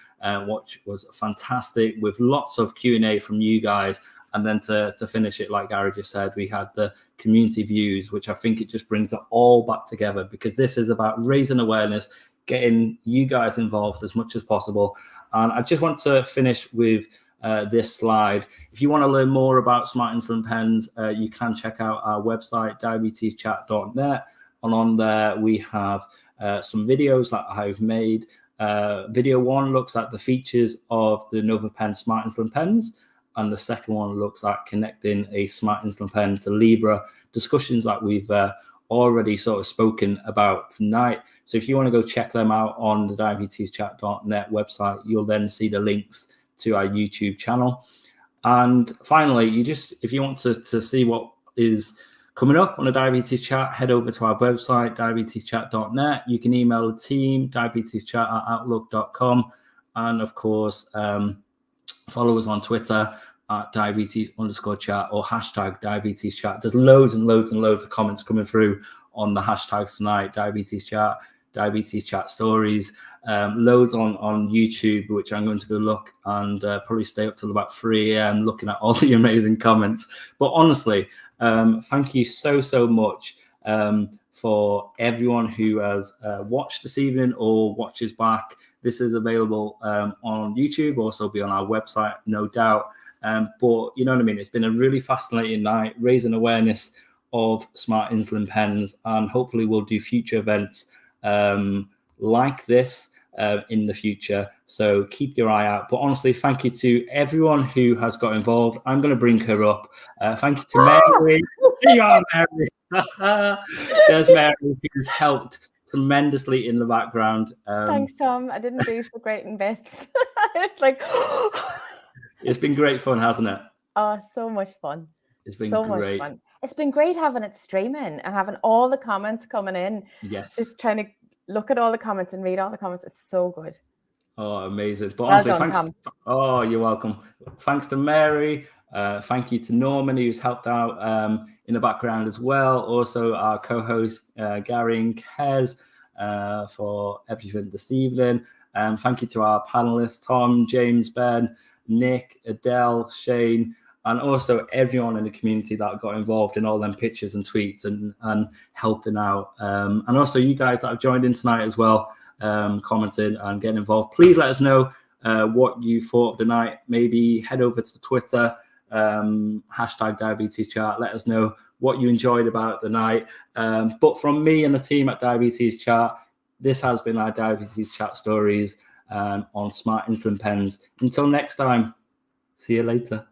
Speaker 1: which was fantastic, with lots of Q&A from you guys. And then to finish it, like Gary just said, we had the community views, which I think it just brings it all back together, because this is about raising awareness, getting you guys involved as much as possible. And I just want to finish with this slide. If you want to learn more about Smart Insulin Pens, you can check out our website, DiabetesChat.net. And on there, we have some videos that I've made. Video 1 looks at the features of the NovaPen Smart Insulin Pens, and the second one looks at connecting a Smart Insulin Pen to Libre, discussions that we've already sort of spoken about tonight. So if you want to go check them out on the DiabetesChat.net website, you'll then see the links to our YouTube channel. And finally, if you want to see what is coming up on the Diabetes Chat, head over to our website, DiabetesChat.net. You can email the team, diabeteschat@outlook.com. And of course, follow us on Twitter at diabetes_chat or hashtag diabetes chat. There's loads and loads and loads of comments coming through on the hashtags tonight: diabetes chat, diabetes chat stories, loads on YouTube, which I'm going to go look and probably stay up till about 3 a.m. looking at all the amazing comments. But honestly, thank you so much for everyone who has watched this evening or watches back. This is available on YouTube, also be on our website, no doubt. But you know what I mean? It's been a really fascinating night, raising awareness of Smart Insulin Pens, and hopefully we'll do future events like this in the future. So keep your eye out. But honestly, thank you to everyone who has got involved. I'm going to bring her up. Thank you to Mary. There you are, Mary. There's Mary, who's helped tremendously in the background.
Speaker 5: Thanks, Tom. I didn't do so great in bits. It's like
Speaker 1: it's been great fun, hasn't it?
Speaker 5: Oh, so much fun.
Speaker 1: It's been
Speaker 5: so
Speaker 1: great.
Speaker 5: much fun. It's been great having it streaming and having all the comments coming in.
Speaker 1: Yes.
Speaker 5: Just trying to look at all the comments and read all the comments. It's so good.
Speaker 1: Oh, amazing. But
Speaker 5: Well
Speaker 1: honestly,
Speaker 5: done,
Speaker 1: thanks.
Speaker 5: Tom.
Speaker 1: Oh, you're welcome. Thanks to Mary. Thank you to Norman, who's helped out in the background as well. Also, our co-host, Gary and Kez, for everything this evening. Thank you to our panelists, Tom, James, Ben, Nick, Edelle, Shane, and also everyone in the community that got involved in all them pictures and tweets and helping out. And also you guys that have joined in tonight as well, commenting and getting involved. Please let us know what you thought of the night. Maybe head over to Twitter, hashtag diabetes chat. Let us know what you enjoyed about the night. But from me and the team at Diabetes Chat, this has been our Diabetes Chat stories on Smart Insulin Pens. Until next time, see you later.